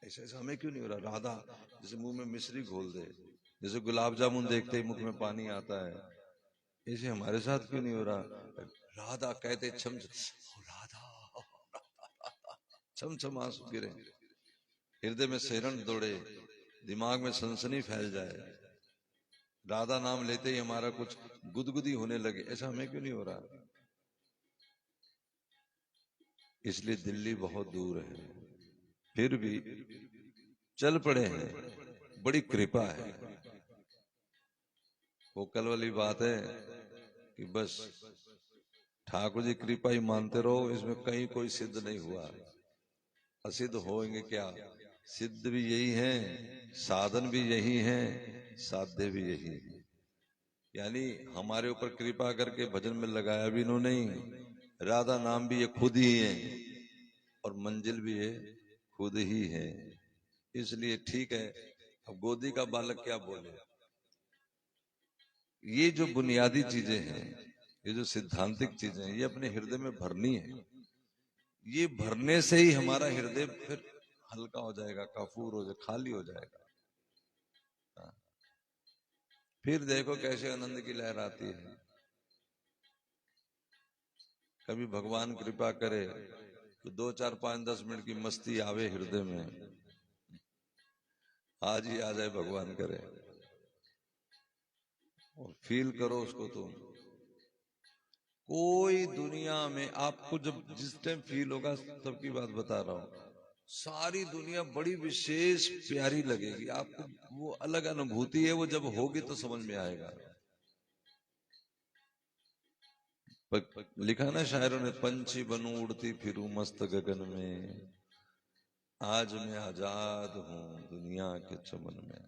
ऐसा ऐसा हमें क्यों नहीं हो रहा? राधा जैसे मुंह में मिश्री घोल दे, जैसे गुलाब जामुन देखते ही मुख में पानी आता है, ऐसे हमारे साथ क्यों नहीं हो रहा? राधा कहते छम राधा, छम छम आंसू गिरे, हृदय में सिहरन दौड़े, दिमाग में सनसनी फैल जाए, राधा नाम लेते ही हमारा कुछ गुदगुदी होने लगे। ऐसा हमें क्यों नहीं हो रहा? इसलिए दिल्ली बहुत दूर है, फिर भी चल पड़े हैं, बड़ी कृपा है। वो कल वाली बात है कि बस ठाकुर जी कृपा ही मानते रहो, इसमें कहीं कोई सिद्ध नहीं हुआ। असिद्ध होंगे क्या? सिद्ध भी यही है, साधन भी यही है, साध्य भी यही है। यानी हमारे ऊपर कृपा करके भजन में लगाया भी इन्होंने ही, राधा नाम भी ये खुद ही है, और मंजिल भी ये खुद ही है। इसलिए ठीक है। अब गोदी का बालक क्या बोले? ये जो बुनियादी चीजें हैं, ये जो सिद्धांतिक चीजें हैं, ये अपने हृदय में भरनी है। ये भरने से ही हमारा हृदय फिर हल्का हो जाएगा, कफूर हो जाएगा, खाली हो जाएगा। हाँ। फिर देखो कैसे आनंद की लहर आती है। कभी भगवान कृपा करे तो 2 4 5 10 मिनट की मस्ती आवे हृदय में, आज ही आ जाए भगवान करे, और फील करो उसको तुम। कोई दुनिया में आपको जब जिस टाइम फील होगा, तब की बात बता रहा हूं, सारी दुनिया बड़ी विशेष प्यारी लगेगी आपको। वो अलग अनुभूति है, वो जब होगी तो समझ में आएगा। लिखा ना शायरों ने, पंछी बनूं उड़ती फिरूं मस्त गगन में, आज मैं आजाद हूं दुनिया के चमन में।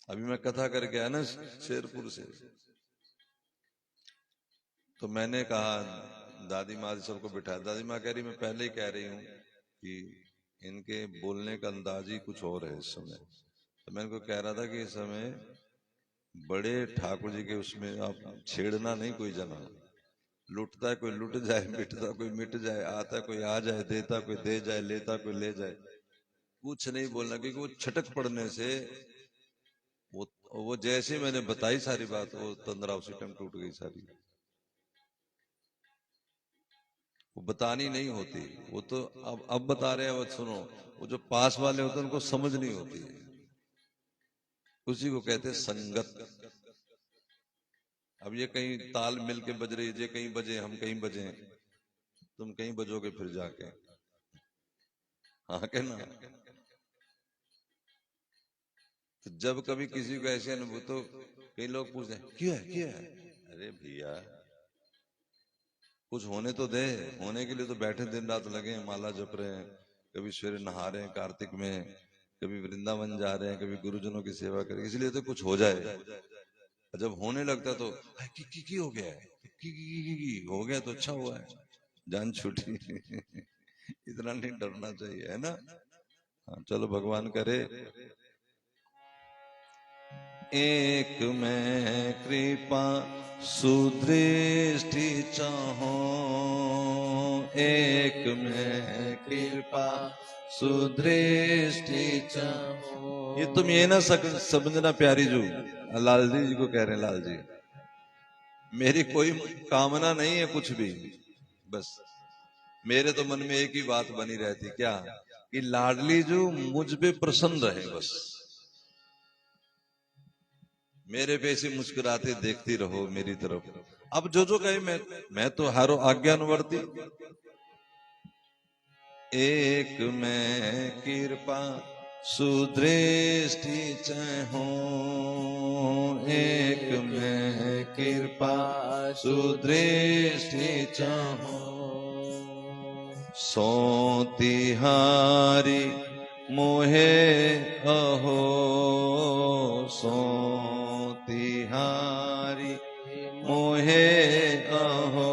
अभी मैं कथा करके आया ना शेरपुर से, तो मैंने कहा, दादी माँ सबको बिठाया, दादी माँ कह रही मैं पहले ही कह रही हूँ कि इनके बोलने का अंदाज ही कुछ और है इस समय। तो मैं इनको कह रहा था कि इस समय बड़े ठाकुर जी के उसमें आप छेड़ना नहीं कोई जना। लुटता है कोई लुट जाए, मिटता कोई मिट जाए, आता कोई आ जाए, देता कोई दे जाए, लेता कोई ले जाए, कुछ नहीं बोलना। क्योंकि वो छटक पड़ने से वो जैसे मैंने बताई सारी बात, वो तंद्रा उसी टाइम टूट गई सारी। वो बतानी नहीं होती, वो तो अब बता रहे हैं, वो सुनो। वो जो पास वाले होते हैं उनको समझ नहीं होती है, उसी को कहते हैं संगत। अब ये कहीं ताल मिल के बज रही है, ये कहीं बजे हम कहीं बजे, तुम कहीं बजोगे फिर जाके, हाँ के ना। तो जब कभी किसी को ऐसे अनुभूत हो, कई लोग पूछते हैं क्यों है क्यों है, अरे भैया कुछ होने तो दे, होने के लिए तो बैठे दिन रात लगे हैं, माला जप रहे हैं, कभी सवेरे नहा रहे हैं कार्तिक में, कभी वृंदावन जा रहे हैं, कभी गुरुजनों की सेवा करें, इसलिए तो कुछ हो जाए। जब होने लगता तो की हो गया है, की हो गया तो अच्छा हुआ है, जान छूटी। इतना नहीं डरना चाहिए, है ना। हाँ, चलो भगवान करे। एक मैं कृपा सुदृष्टि चाहो, एक मैं कृपा सुदृष्टि चाहो। ये तुम ये ना समझना प्यारी जू, लालजी जी को कह रहे हैं, लाल जी मेरी कोई कामना नहीं है कुछ भी, बस मेरे तो मन में एक ही बात बनी रहती, क्या कि लाडली जो मुझ पे प्रसन्न रहे, बस मेरे पे ऐसे मुस्कुराते देखती रहो मेरी तरफ। अब जो जो कहे मैं तो हारो आज्ञानुवर्ती। एक मैं कृपा सुदृष्टि चाहो, एक मैं कृपा सुदृष्टि चाहो, सो तिहारी मोहे अहो, सो तिहारी मोहे अहो,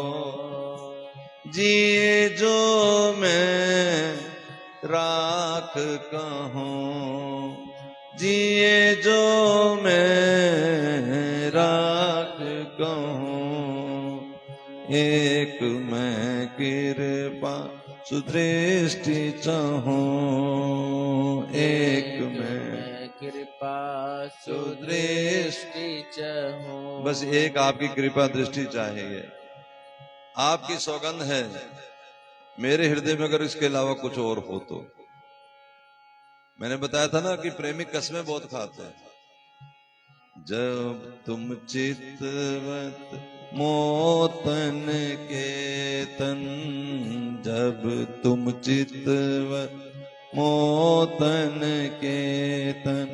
जिए जो मैं राख कहूँ, जिए जो मैं राख कहूँ, एक मैं कृपा सुदृष्टि चाहूँ, एक मैं कृपा सुदृष्टि चाहूं। बस एक आपकी कृपा दृष्टि चाहिए, आपकी सौगंध है मेरे हृदय में, अगर इसके अलावा कुछ और हो तो। मैंने बताया था ना कि प्रेमी कसमें बहुत खाते हैं। जब तुम चितवत मोतन के तन, जब तुम चितवत मोतन के तन,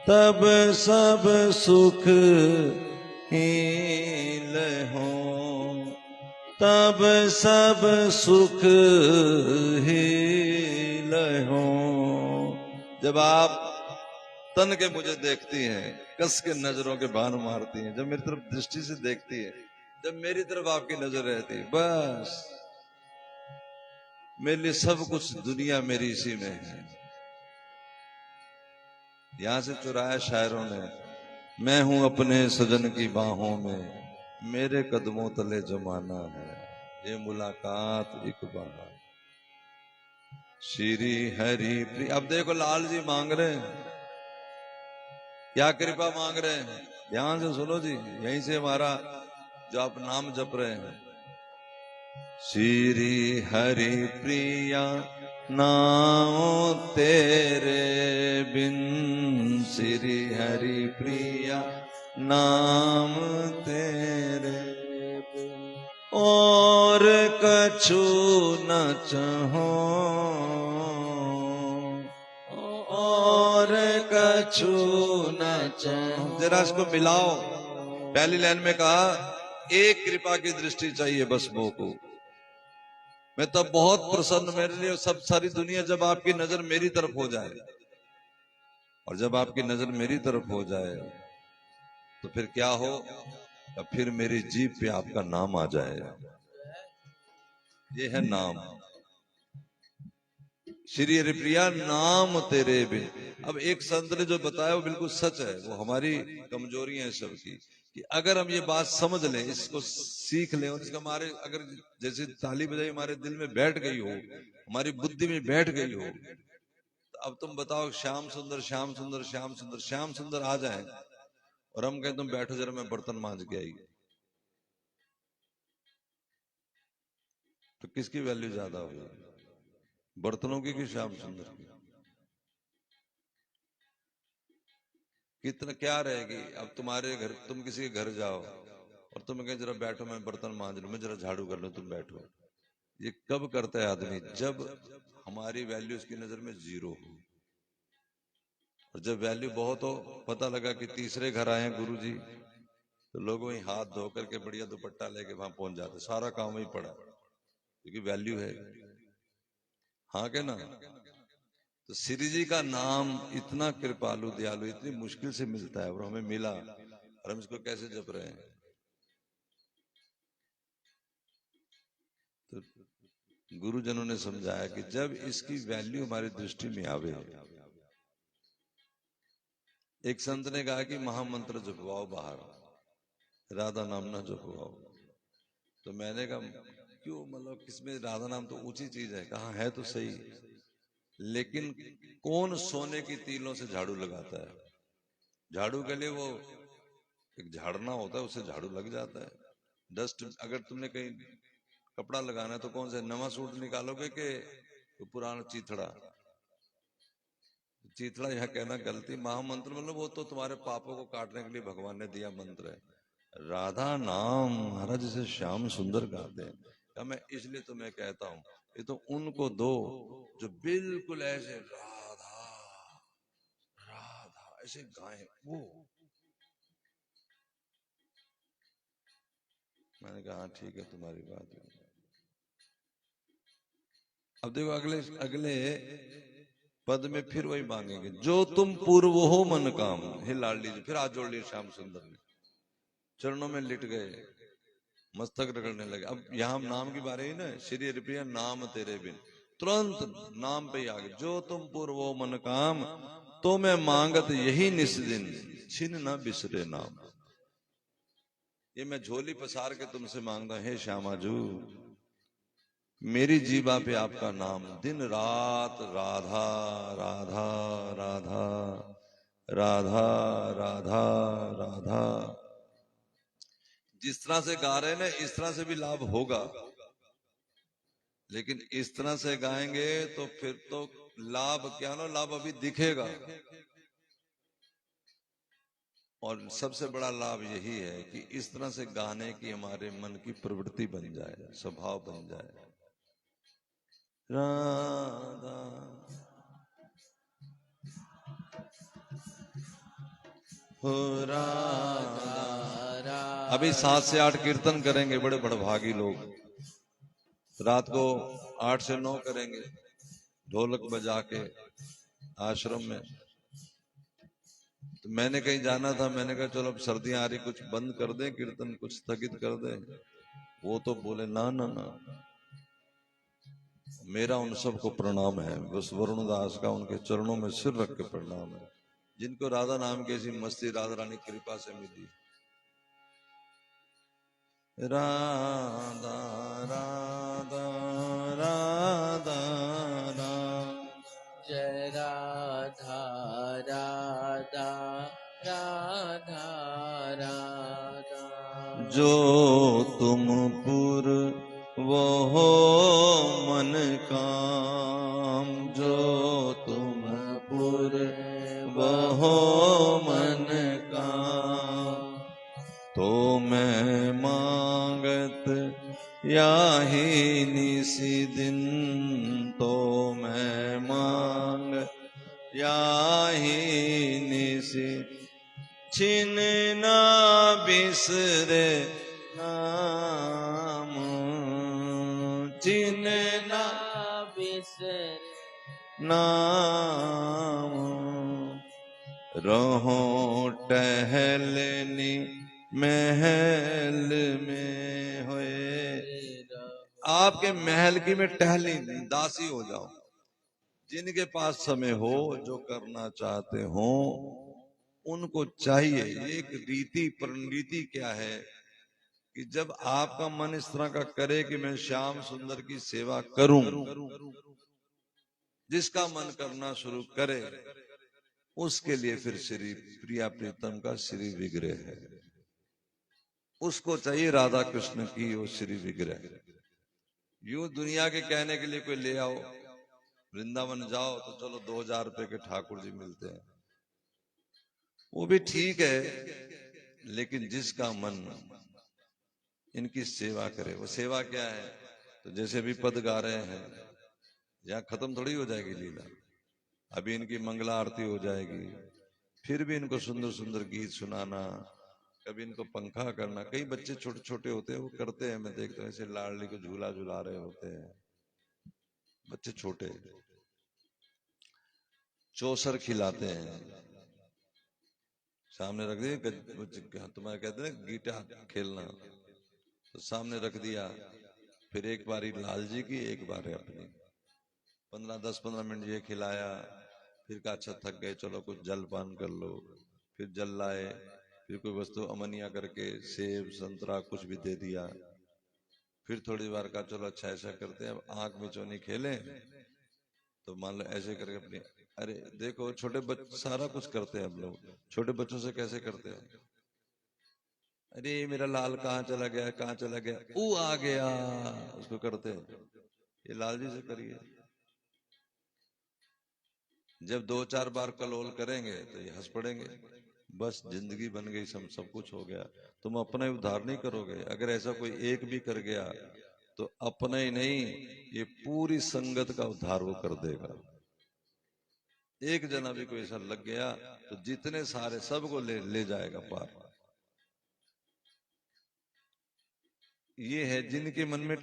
तब सब सुख हील हो, तब सब सुख हील हो। जब आप तन के मुझे देखती हैं, कस के नजरों के बाण मारती हैं, जब मेरी तरफ दृष्टि से देखती है, जब मेरी तरफ आपकी नजर रहती है, बस मेरे लिए सब कुछ दुनिया मेरी इसी में है। यहां से चुराया शायरों ने, मैं हूं अपने सजन की बाहों में, मेरे कदमों तले जमाना है, ये मुलाकात एक बार। श्री हरि प्रिय। अब देखो लाल जी मांग रहे हैं, क्या कृपा मांग रहे हैं, ध्यान से सुनो जी, यहीं से हमारा जो आप नाम जप रहे हैं। श्री हरि प्रिया नाम तेरे बिन, श्री हरि प्रिया नाम तेरे बिन, और कछु न चाहो, और कछु न चाहो। जरा इसको मिलाओ, पहली लाइन में कहा एक कृपा की दृष्टि चाहिए बस वो को, मैं तब बहुत प्रसन्न, मेरे लिए सब सारी दुनिया जब आपकी नजर मेरी तरफ हो जाए, और जब आपकी नजर मेरी तरफ हो जाए तो फिर क्या हो, फिर मेरी जीभ पे आपका नाम आ जाए, ये है नाम। श्री हरि प्रिया नाम तेरे बिन। अब एक संत ने जो बताया वो बिल्कुल सच है, वो हमारी कमजोरी है सबकी, कि अगर हम ये बात समझ लें, इसको सीख लें, और इसका हमारे अगर जैसे ताली बजाई हमारे दिल में बैठ गई हो, हमारी बुद्धि में बैठ गई हो, तो अब तुम बताओ श्याम सुंदर श्याम सुंदर श्याम सुंदर श्याम सुंदर आ जाए और हम कहें तुम बैठो जरा मैं बर्तन मांज के आई, तो किसकी वैल्यू ज्यादा हुई, बर्तनों की कि श्याम सुंदर की? कितना क्या रहेगी? अब तुम्हारे घर, तुम किसी के घर जाओ और तुम कहें जरा बैठो मैं बर्तन मांज लूं, मैं जरा झाड़ू कर लूं, तुम बैठो। ये कब करता है आदमी? जब हमारी वैल्यू उसकी नजर में जीरो हो। और जब वैल्यू बहुत हो, पता लगा कि तीसरे घर आए हैं गुरुजी, तो लोग वहीं हाथ धो करके बढ़िया दुपट्टा लेके वहां पहुंच जाते, सारा काम वहीं पड़ा, क्योंकि वैल्यू है। हाँ के ना? तो श्री जी का नाम इतना कृपालु दयालु, इतनी मुश्किल से मिलता है और हमें मिला, और हम इसको कैसे जप रहे हैं। तो गुरुजनों ने समझाया कि जब इसकी वैल्यू हमारी दृष्टि में आवे, एक संत ने कहा कि महामंत्र जपवाओ बाहर, राधा नाम ना जपवाओ। तो मैंने कहा क्यों, मतलब किसमें राधा नाम तो ऊंची चीज है। कहा है तो सही, लेकिन कौन सोने की तीलों से झाड़ू लगाता है? झाड़ू के लिए वो एक झाड़ना होता है, उससे झाड़ू लग जाता है। डस्ट, अगर तुमने कहीं कपड़ा लगाना है तो कौन सा नवा सूट निकालोगे कि तो पुराना चीथड़ा? चीथड़ा यहाँ कहना गलती। महामंत्र मतलब वो तो तुम्हारे पापों को काटने के लिए भगवान ने दिया मंत्र है। राधा नाम महाराज जिसे श्याम सुंदर गाते हैं, क्या मैं इसलिए तो मैं कहता हूं, ये तो उनको दो जो बिल्कुल ऐसे राधा राधा ऐसे गाएं वो। मैंने कहा हाँ ठीक है तुम्हारी बात है। अब देखो अगले अगले पद में फिर वही मांगेंगे, जो तुम पूर्व हो मन काम। हे लाडली जी, फिर हाथ जोड़ लिए श्याम सुंदर ने, चरणों में लिट गए, मस्तक रगड़ने लगे। अब यहाँ नाम की बारे ही ना, श्री हरिप्रिया नाम तेरे बिन, तुरंत नाम पे ही आ गए। जो तुम पूर्व हो मन काम, तो मैं मांगत यही निस दिन, छिन न बिसरे नाम। ये मैं झोली पसार के तुमसे मांगता, हे श्यामाजू, मेरी जीवा पे आपका नाम, दिन रात राधा राधा राधा राधा राधा राधा। जिस तरह से गा रहे हैं ना, इस तरह से भी लाभ होगा, लेकिन इस तरह से गाएंगे तो फिर तो लाभ क्या ना, लाभ अभी दिखेगा। और सबसे बड़ा लाभ यही है कि इस तरह से गाने की हमारे मन की प्रवृत्ति बन जाए, स्वभाव बन जाए। राधा हो राधा। अभी 7 से 8 कीर्तन करेंगे बड़े बड़भागी लोग, रात को 8 से 9 करेंगे ढोलक बजा के आश्रम में। तो मैंने कहीं जाना था, मैंने कहा चलो अब सर्दियां आ रही, कुछ बंद कर दें कीर्तन, कुछ स्थगित कर दें। वो तो बोले ना ना ना, मेरा उन सबको प्रणाम है, बस वरुणदास का उनके चरणों में सिर रख के प्रणाम है, जिनको राधा नाम की ऐसी मस्ती राधा रानी कृपा से मिली। राधा राधा राधा राधा, जय राधा राधा राधा राधा। जो तुम पुर वो हो मन काम, जो तुम पुर वो हो मन काम, तो मैं मांगत याही निसी दिन, तो मैं मांग याही निसी, छिन ना बिसरे नाम, छिन ना बिसरे नाम, रहो टहलनी महल में होए। आपके महल की मैं टहली नहीं, दासी हो जाऊं। जिनके पास समय हो, जो करना चाहते हो उनको चाहिए। एक रीति परिणीति क्या है कि जब आपका मन इस तरह का करे कि मैं श्याम सुंदर की सेवा करूं, जिसका मन करना शुरू करे उसके लिए फिर श्री प्रिया प्रीतम का श्री विग्रह है। उसको चाहिए राधा कृष्ण की वो श्री विग्रह। यूं दुनिया के कहने के लिए कोई ले आओ, वृंदावन जाओ तो चलो 2000 रुपए के ठाकुर जी मिलते हैं, वो भी ठीक है, लेकिन जिसका मन इनकी सेवा करे, वो सेवा क्या है? तो जैसे भी पद गा रहे हैं, यहाँ खत्म थोड़ी हो जाएगी लीला, अभी इनकी मंगला आरती हो जाएगी, फिर भी इनको सुंदर सुंदर गीत सुनाना, कभी इनको पंखा करना। कई बच्चे छोटे छोटे होते हैं, वो करते हैं, मैं देखता हूँ ऐसे लाडली को झूला झूला रहे होते हैं बच्चे छोटे, चौसर खिलाते हैं, सामने रख दिए, तुम्हारे कहते हैं गीटा खेलना, तो सामने रख दिया, फिर एक बारी लाल जी की, एक बार अपनी, 10-15 मिनट ये खिलाया, फिर कहा अच्छा थक गए, चलो कुछ जल पान कर लो, फिर जल लाए, फिर कोई वस्तु अमनिया करके सेब संतरा कुछ भी दे दिया, फिर थोड़ी बार कहा चलो अच्छा ऐसा करते हैं, अब आंख में चोनी खेलें, तो मान लो ऐसे करके अपनी, अरे देखो छोटे बच्चे सारा कुछ करते हैं हम लोग, छोटे बच्चों से कैसे करते हैं, अरे मेरा लाल कहाँ चला गया, कहाँ चला गया, वो आ गया, उसको करते हैं। ये लाल जी से करिए, जब 2-4 बार कलोल करेंगे तो ये हंस पड़ेंगे, बस जिंदगी बन गई, सब कुछ हो गया। तुम अपना ही उद्धार नहीं करोगे, अगर ऐसा कोई एक भी कर गया तो अपना ही नहीं, ये पूरी संगत का उद्धार वो कर देगा। एक जना भी कोई ऐसा लग गया तो जितने सारे सबको ले जाएगा पार। ये है जिनके मन में,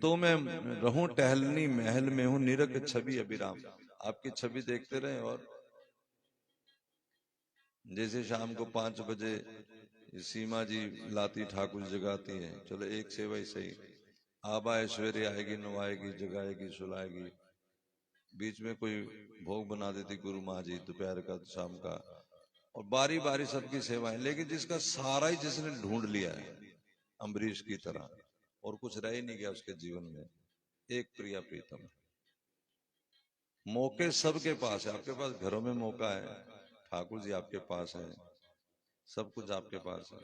तो मैं रहूं टहलनी महल में हूं, निरख छवि अभिराम, आपकी छवि देखते रहे। और जैसे शाम को 5 बजे सीमा जी लाती ठाकुर जगाती है, चलो एक सेवा ही सही, आबा ऐश्वर्य आएगी, नवाएगी, जगाएगी, सुलाएगी, बीच में कोई भोग बना देती गुरु माँ जी, दोपहर का शाम का, और बारी बारी सबकी सेवाएं। लेकिन जिसका सारा ही जिसने ढूंढ लिया है अम्बरीश की तरह, और कुछ रह ही नहीं गया उसके जीवन में, एक प्रिया प्रीतम। मौके सबके पास है, आपके पास घरों में मौका है, ठाकुर जी आपके पास है, सब कुछ आपके पास है।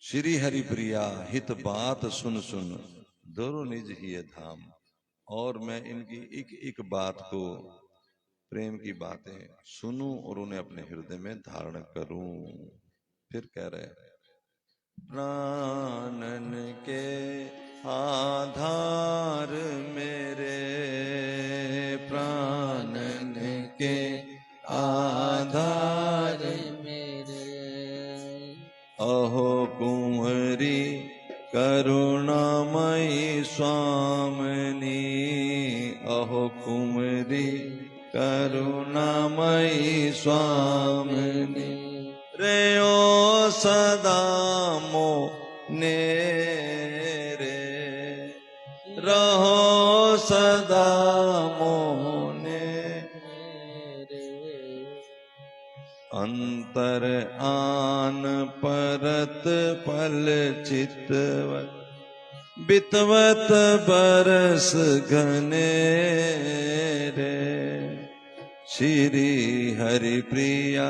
श्री हरि प्रिया हित बात सुन सुन, दोनों निज ही है धाम। और मैं इनकी एक एक बात को, प्रेम की बातें सुनूं और उन्हें अपने हृदय में धारण करूं। फिर कह रहे हैं, प्राणन के आधार मेरे, प्राणन के आधार मेरे, अहो कुंवरी करुणामयी स्वामिनी, अहो कुंवरी करुणामयी स्वामिनी, रे ओ सदा मोने रे, रहो सदा मोने अंतर आन परत पल चितवत, बितवत बरस घने रे, श्री हरि प्रिया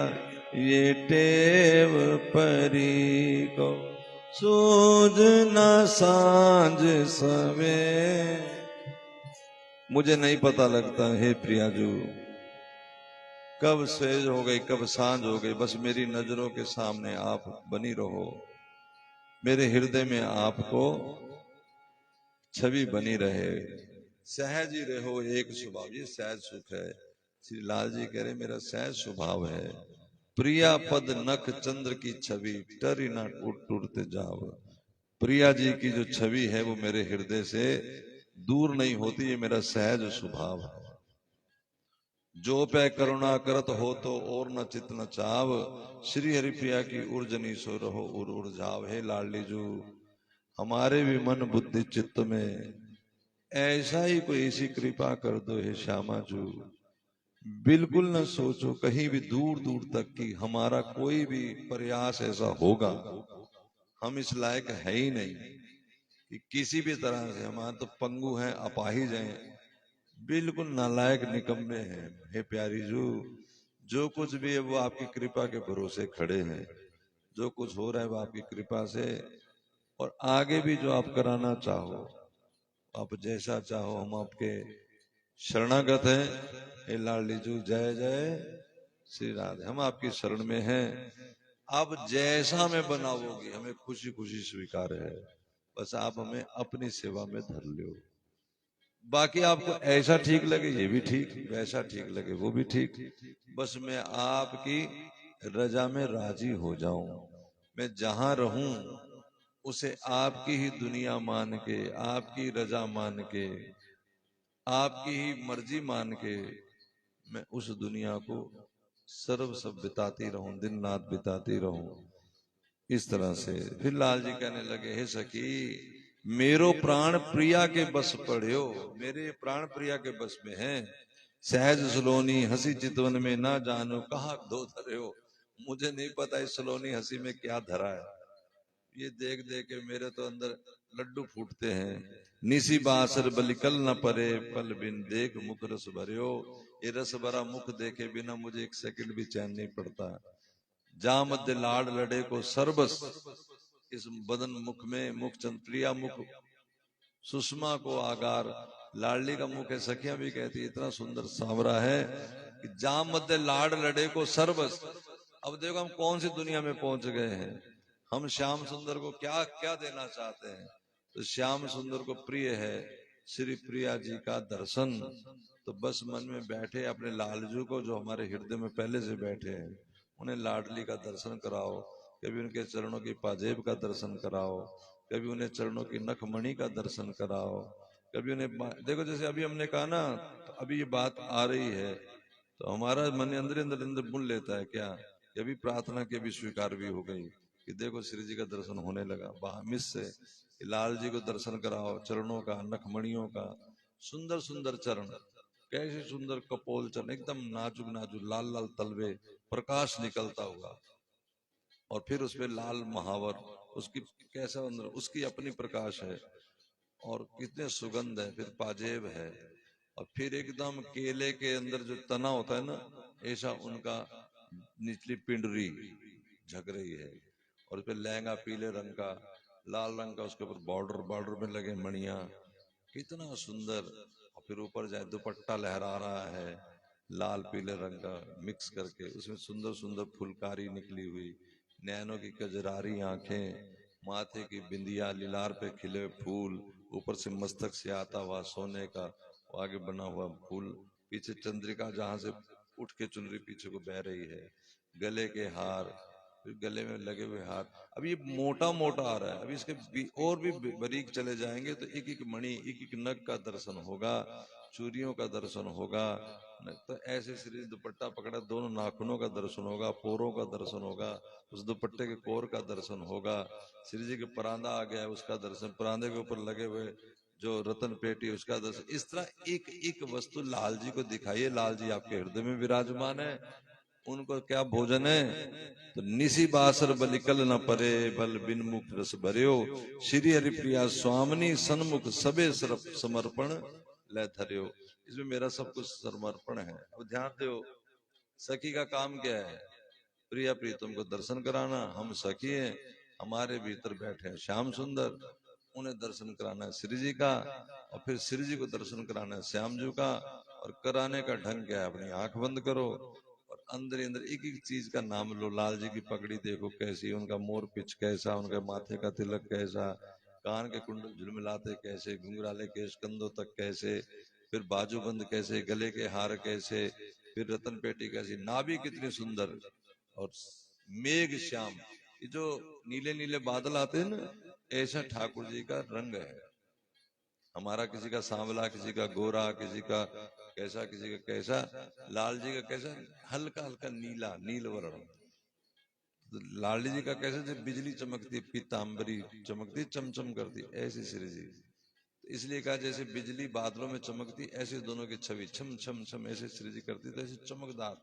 ये टेव परी को, सूझ न सांझ सवे। मुझे नहीं पता लगता हे प्रियाजू, कब सेज हो गई, कब सांझ हो गई, बस मेरी नजरों के सामने आप बनी रहो, मेरे हृदय में आपको छवि बनी रहे, सहज ही रहो एक स्वभाव। ये सहज सुख है। श्री लाल जी कह रहे मेरा सहज स्वभाव है, प्रिया पद नख चंद्र की छवि, टरी ना टूटते जाव। प्रिया जी की जो छवि है वो मेरे हृदय से दूर नहीं होती, ये मेरा सहज स्वभाव है। जो पे करुणा करत हो तो और न चित न चाव, श्री हरिप्रिया की उर्जनी सो रहो उर उर जाव। हे लाडली जू, हमारे भी मन बुद्धि चित्त में ऐसा ही कोई ऐसी कृपा कर दो हे श्यामा जू, बिल्कुल न सोचो कहीं भी दूर दूर तक कि हमारा कोई भी प्रयास ऐसा होगा, हम इस लायक है ही नहीं कि किसी भी तरह से, हमारा तो पंगु हैं, अपाहिज हैं, बिल्कुल नालायक निकम्मे हैं। हे प्यारी जू, जो कुछ भी है वो आपकी कृपा के भरोसे खड़े हैं, जो कुछ हो रहा है वो आपकी कृपा से, और आगे भी जो आप कराना चाहो आप जैसा चाहो, हम आपके शरणागत हैं। हे लाडली जू जय जय श्री राधे, हम आपकी शरण में हैं। आप जैसा हमें बनाओगे हमें खुशी खुशी स्वीकार है। बस आप हमें अपनी सेवा में धर लो। बाकी आपको ऐसा ठीक लगे ये भी ठीक, वैसा ठीक लगे वो भी ठीक। बस मैं आपकी रजा में राजी हो जाऊं। मैं जहां रहूं उसे आपकी ही दुनिया मान के, आपकी रजा मान के, आपकी ही मर्जी मान के मैं उस दुनिया को सर्व सब बिताती रहूं, दिन रात बिताती रहूं। इस तरह से फिर लाल जी कहने लगे, हे सखी मेरो प्राण प्रिया के बस पड़ियो, मेरे प्राण प्रिया के बस में है। सहज सलोनी हंसी चितवन में ना जानो कहा दो धरे। मुझे नहीं पता इस सलोनी हंसी में क्या धरा है। ये देख देख के मेरे तो अंदर लड्डू फूटते हैं। निसी बासर बलिकल न परे, पल बिन देख मुख रस भरियो। ये रस भरा मुख देखे बिना मुझे एक सेकंड भी चैन नहीं पड़ता। जा मध्य लाड लड़े को सरबस, इस बदन मुख में मुख चंद प्रिया मुख सुषमा को आगार। लाडली का मुख है, सखियां भी कहती इतना सुंदर सांवरा है कि जाम मध्य लाड लड़े को सरबस। अब देखो हम कौन सी दुनिया में पहुंच गए हैं। हम श्याम सुंदर को क्या क्या देना चाहते हैं। तो श्याम सुंदर को प्रिय है श्री प्रिया जी का दर्शन। तो बस मन में बैठे अपने लालजू को, जो हमारे हृदय में पहले से बैठे हैं, उन्हें लाडली का दर्शन कराओ। कभी उनके चरणों की पाजेब का दर्शन कराओ, कभी उन्हें चरणों की नखमणि का दर्शन कराओ, कभी उन्हें देखो जैसे अभी हमने कहा ना, तो अभी ये बात आ रही है तो हमारा मन अंदर अंदर अंदर बुन लेता है क्या, ये भी प्रार्थना के भी स्वीकार भी हो गई कि देखो श्री जी का दर्शन होने लगा। बाहमिस से लाल जी को दर्शन कराओ, चरणों का, नखमणियों का, सुंदर सुंदर चरण, कैसे सुंदर कपोल चरण, एकदम नाजुक नाजुक लाल लाल तलवे, प्रकाश निकलता हुआ, और फिर उसमें लाल महावर, उसकी कैसा अंदर उसकी अपनी प्रकाश है और कितने सुगंध है। फिर पाजेब है, और फिर एकदम केले के अंदर जो तना होता है ना, ऐसा उनका निचली पिंडरी झक रही है, और फिर लहंगा पीले रंग का, लाल रंग का, उसके ऊपर बॉर्डर, बॉर्डर में लगे मणिया, कितना सुंदर। और फिर ऊपर जाए दुपट्टा लहरा रहा है लाल पीले रंग का मिक्स करके, उसमें सुंदर सुंदर फुलकारी निकली हुई, नैनों की कजरारी आंखें, माथे की बिंदिया, लीलार पे खिले हुए फूल, ऊपर से मस्तक से आता हुआ सोने का आगे बना हुआ फूल, पीछे चंद्रिका जहां से उठ के चुनरी पीछे को बह रही है, गले के हार, फिर गले में लगे हुए हार। अब ये मोटा मोटा आ रहा है, अभी इसके और भी बारीक चले जाएंगे तो एक एक मणि, एक एक नग का दर्शन होगा, चूड़ियों का दर्शन होगा। तो ऐसे श्री दुपट्टा पकड़ा, दोनों नाखूनों का दर्शन होगा, पोरों का दर्शन होगा, उस दुपट्टे के कोर का दर्शन होगा, श्री जी के परांदा आ गया है उसका दर्शन, परांदे के ऊपर लगे हुए जो रतन पेटी उसका दर्शन। इस तरह एक एक वस्तु लाल जी को दिखाइए। लाल जी आपके हृदय में विराजमान है, उनको क्या भोजन है। तो निसी बासर बलिकल न परे, बल बिन मुख रस भरियो। श्री हरिप्रिया स्वामिनी सन्मुख सबे समर्पण ले धरियो। इसमें मेरा सब कुछ समर्पण है। अब ध्यान दो, सखी का काम क्या है, प्रिया प्रीतम को दर्शन कराना। हम सखी हैं, हमारे भीतर बैठे हैं श्याम सुंदर, उन्हें दर्शन कराना है श्री जी का, और फिर श्री जी को दर्शन कराना है श्याम जी का। और कराने का ढंग क्या है, अपनी आंख बंद करो और अंदर अंदर एक एक चीज का नाम लो। लाल जी की पगड़ी देखो कैसी, उनका मोर पिच कैसा, उनके माथे का तिलक कैसा, कान के कुंडल झुलमिलाते कैसे, घुंघराले केश कंधों तक कैसे, फिर बाजूबंद कैसे, गले के हार कैसे, फिर रतन पेटी कैसी, नाभि कितनी सुंदर, और मेघ श्याम, ये जो नीले नीले बादल आते हैं ना, ऐसा ठाकुर जी का रंग है। हमारा किसी का सांवला, किसी का गोरा, किसी का कैसा, किसी का कैसा, लाल जी का कैसा हल्का हल्का नीला, नील वर्ण। लाल जी का कैसे जब बिजली चमकती, पीताम्बरी चमकती, चमचम करती, ऐसी श्री जी। तो इसलिए कहा जैसे बिजली बादलों में चमकती, ऐसे दोनों की छवि छम छम छम ऐसे श्री जी करती, तो ऐसे चमकदार।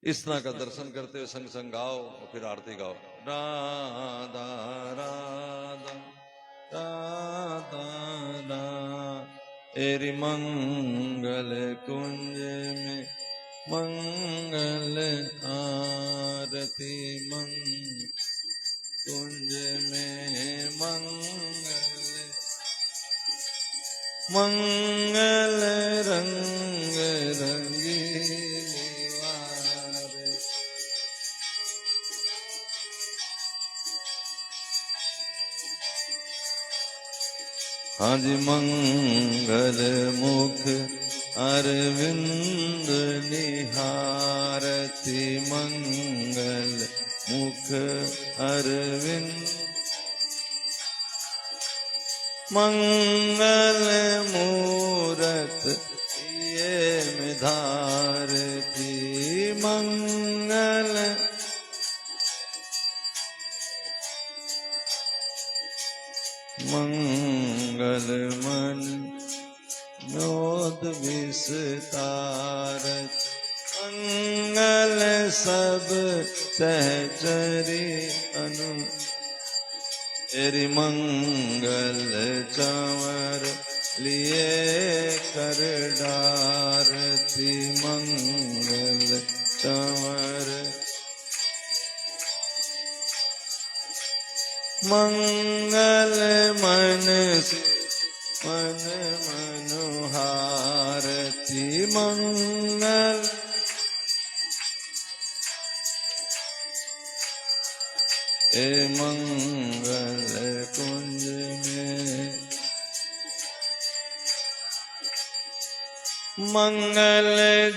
इस तरह का दर्शन करते हुए संग संग गाओ, और फिर आरती गाओ। राधा राधा राधा एरि मंगल कुंज में मंगल आरती, कुंज में मंगल मंगल रंग रंगीली वार। हाँ जी मंगल मुख अरविंद निहारती, मंगल मुख अरविंद, मंगल मूरत ये मिधारती, मंगल मंगल मन नोद विस्तारत, मंगल सब सहचरी अनु, तेरी मंगल चंवर लिए कर डारती, मंगल चंवर, मंगल मन से मन मनोहारती, मंगल ए मंगल कुंज में, मंगल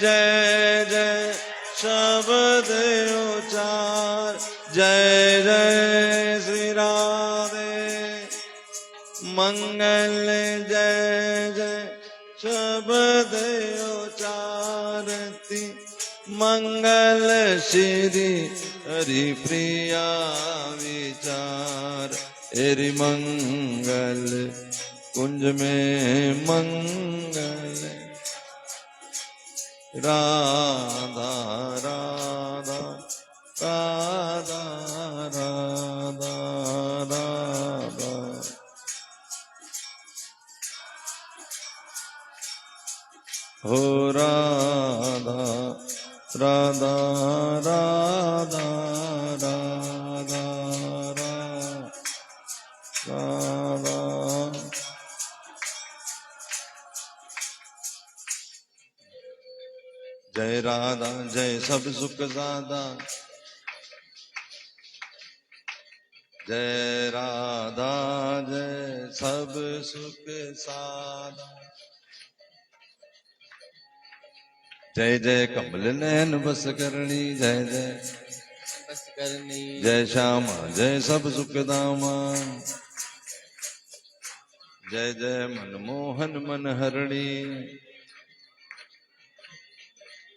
जय जय शब्द उचार, जय जय श्री राधे, मंगल जय जय शब्द उचारती, मंगल श्री हरि प्रिया विचार, एरि मंगल कुंज में मंगल, राधा राधा राधा राधा राधा, हो राधा राधा राधा राधा राधा। जय राधा जय सब सुख साधा, जय राधा जय सब सुख साधा, जय जय कमल नयन बस करणी, जय जय बस करनी, जय श्यामा जय सब सुख दामा, जय जय मनमोहन मन हरणी,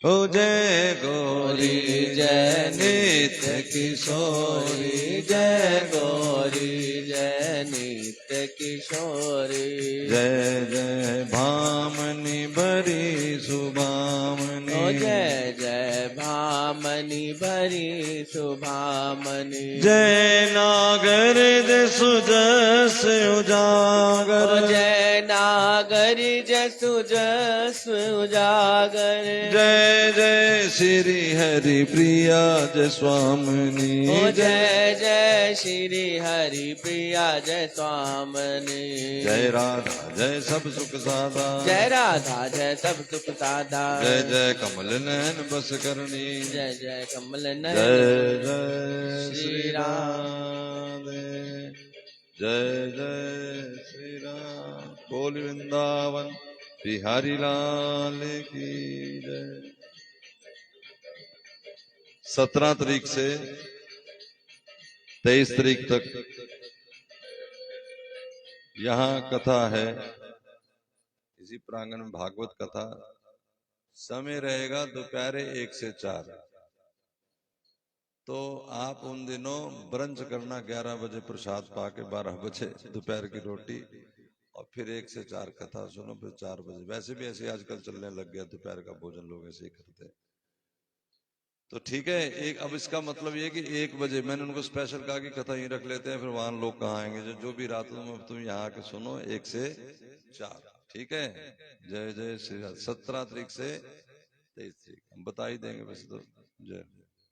हो जय गौरी जय नित्य किशोरी, जय गौरी जय नित्य किशोरी, जय जय भामनी भरी सुभामनी, ओ जय जय भामनी भरी सुभामनी, जय नागर जसु जस उजागर, ओ जय नागर जसु जस उजागर, जय जय श्री हरि प्रिया जय स्वामिनी, ओ जय जय श्री हरि प्रिया जय स्वामिनी, जय राधा जय सब सुख साधा, जय राधा जय सब सुख साधा, जय जय कमल नयन बस करनी, जय जय कमल जय नयन जय श्री श्री राम, राधे, जय जय श्री राम, बोल वृंदावन बिहारी लाल की जय। 17 तारीख से 23 तारीख तक यहाँ कथा है, इसी प्रांगण में भागवत कथा। समय रहेगा दोपहर 1 से 4। तो आप उन दिनों ब्रंच करना 11 बजे प्रसाद पाके 12 बजे दोपहर की रोटी, और फिर 1 से 4 कथा सुनो, फिर 4 बजे। वैसे भी ऐसे आजकल चलने लग गया, दोपहर का भोजन लोग ऐसे ही करते हैं। तो ठीक है, एक अब इसका मतलब ये कि 1 बजे मैंने उनको स्पेशल कहा कि कथा यहीं रख लेते हैं, फिर वहां लोग कहाँ आएंगे। जो भी रात में तुम यहाँ आके सुनो 1 से 4, ठीक है। जय जय श्री राम। 17 तारीख से 23 तारीख हम बता ही देंगे वैसे तो। जय।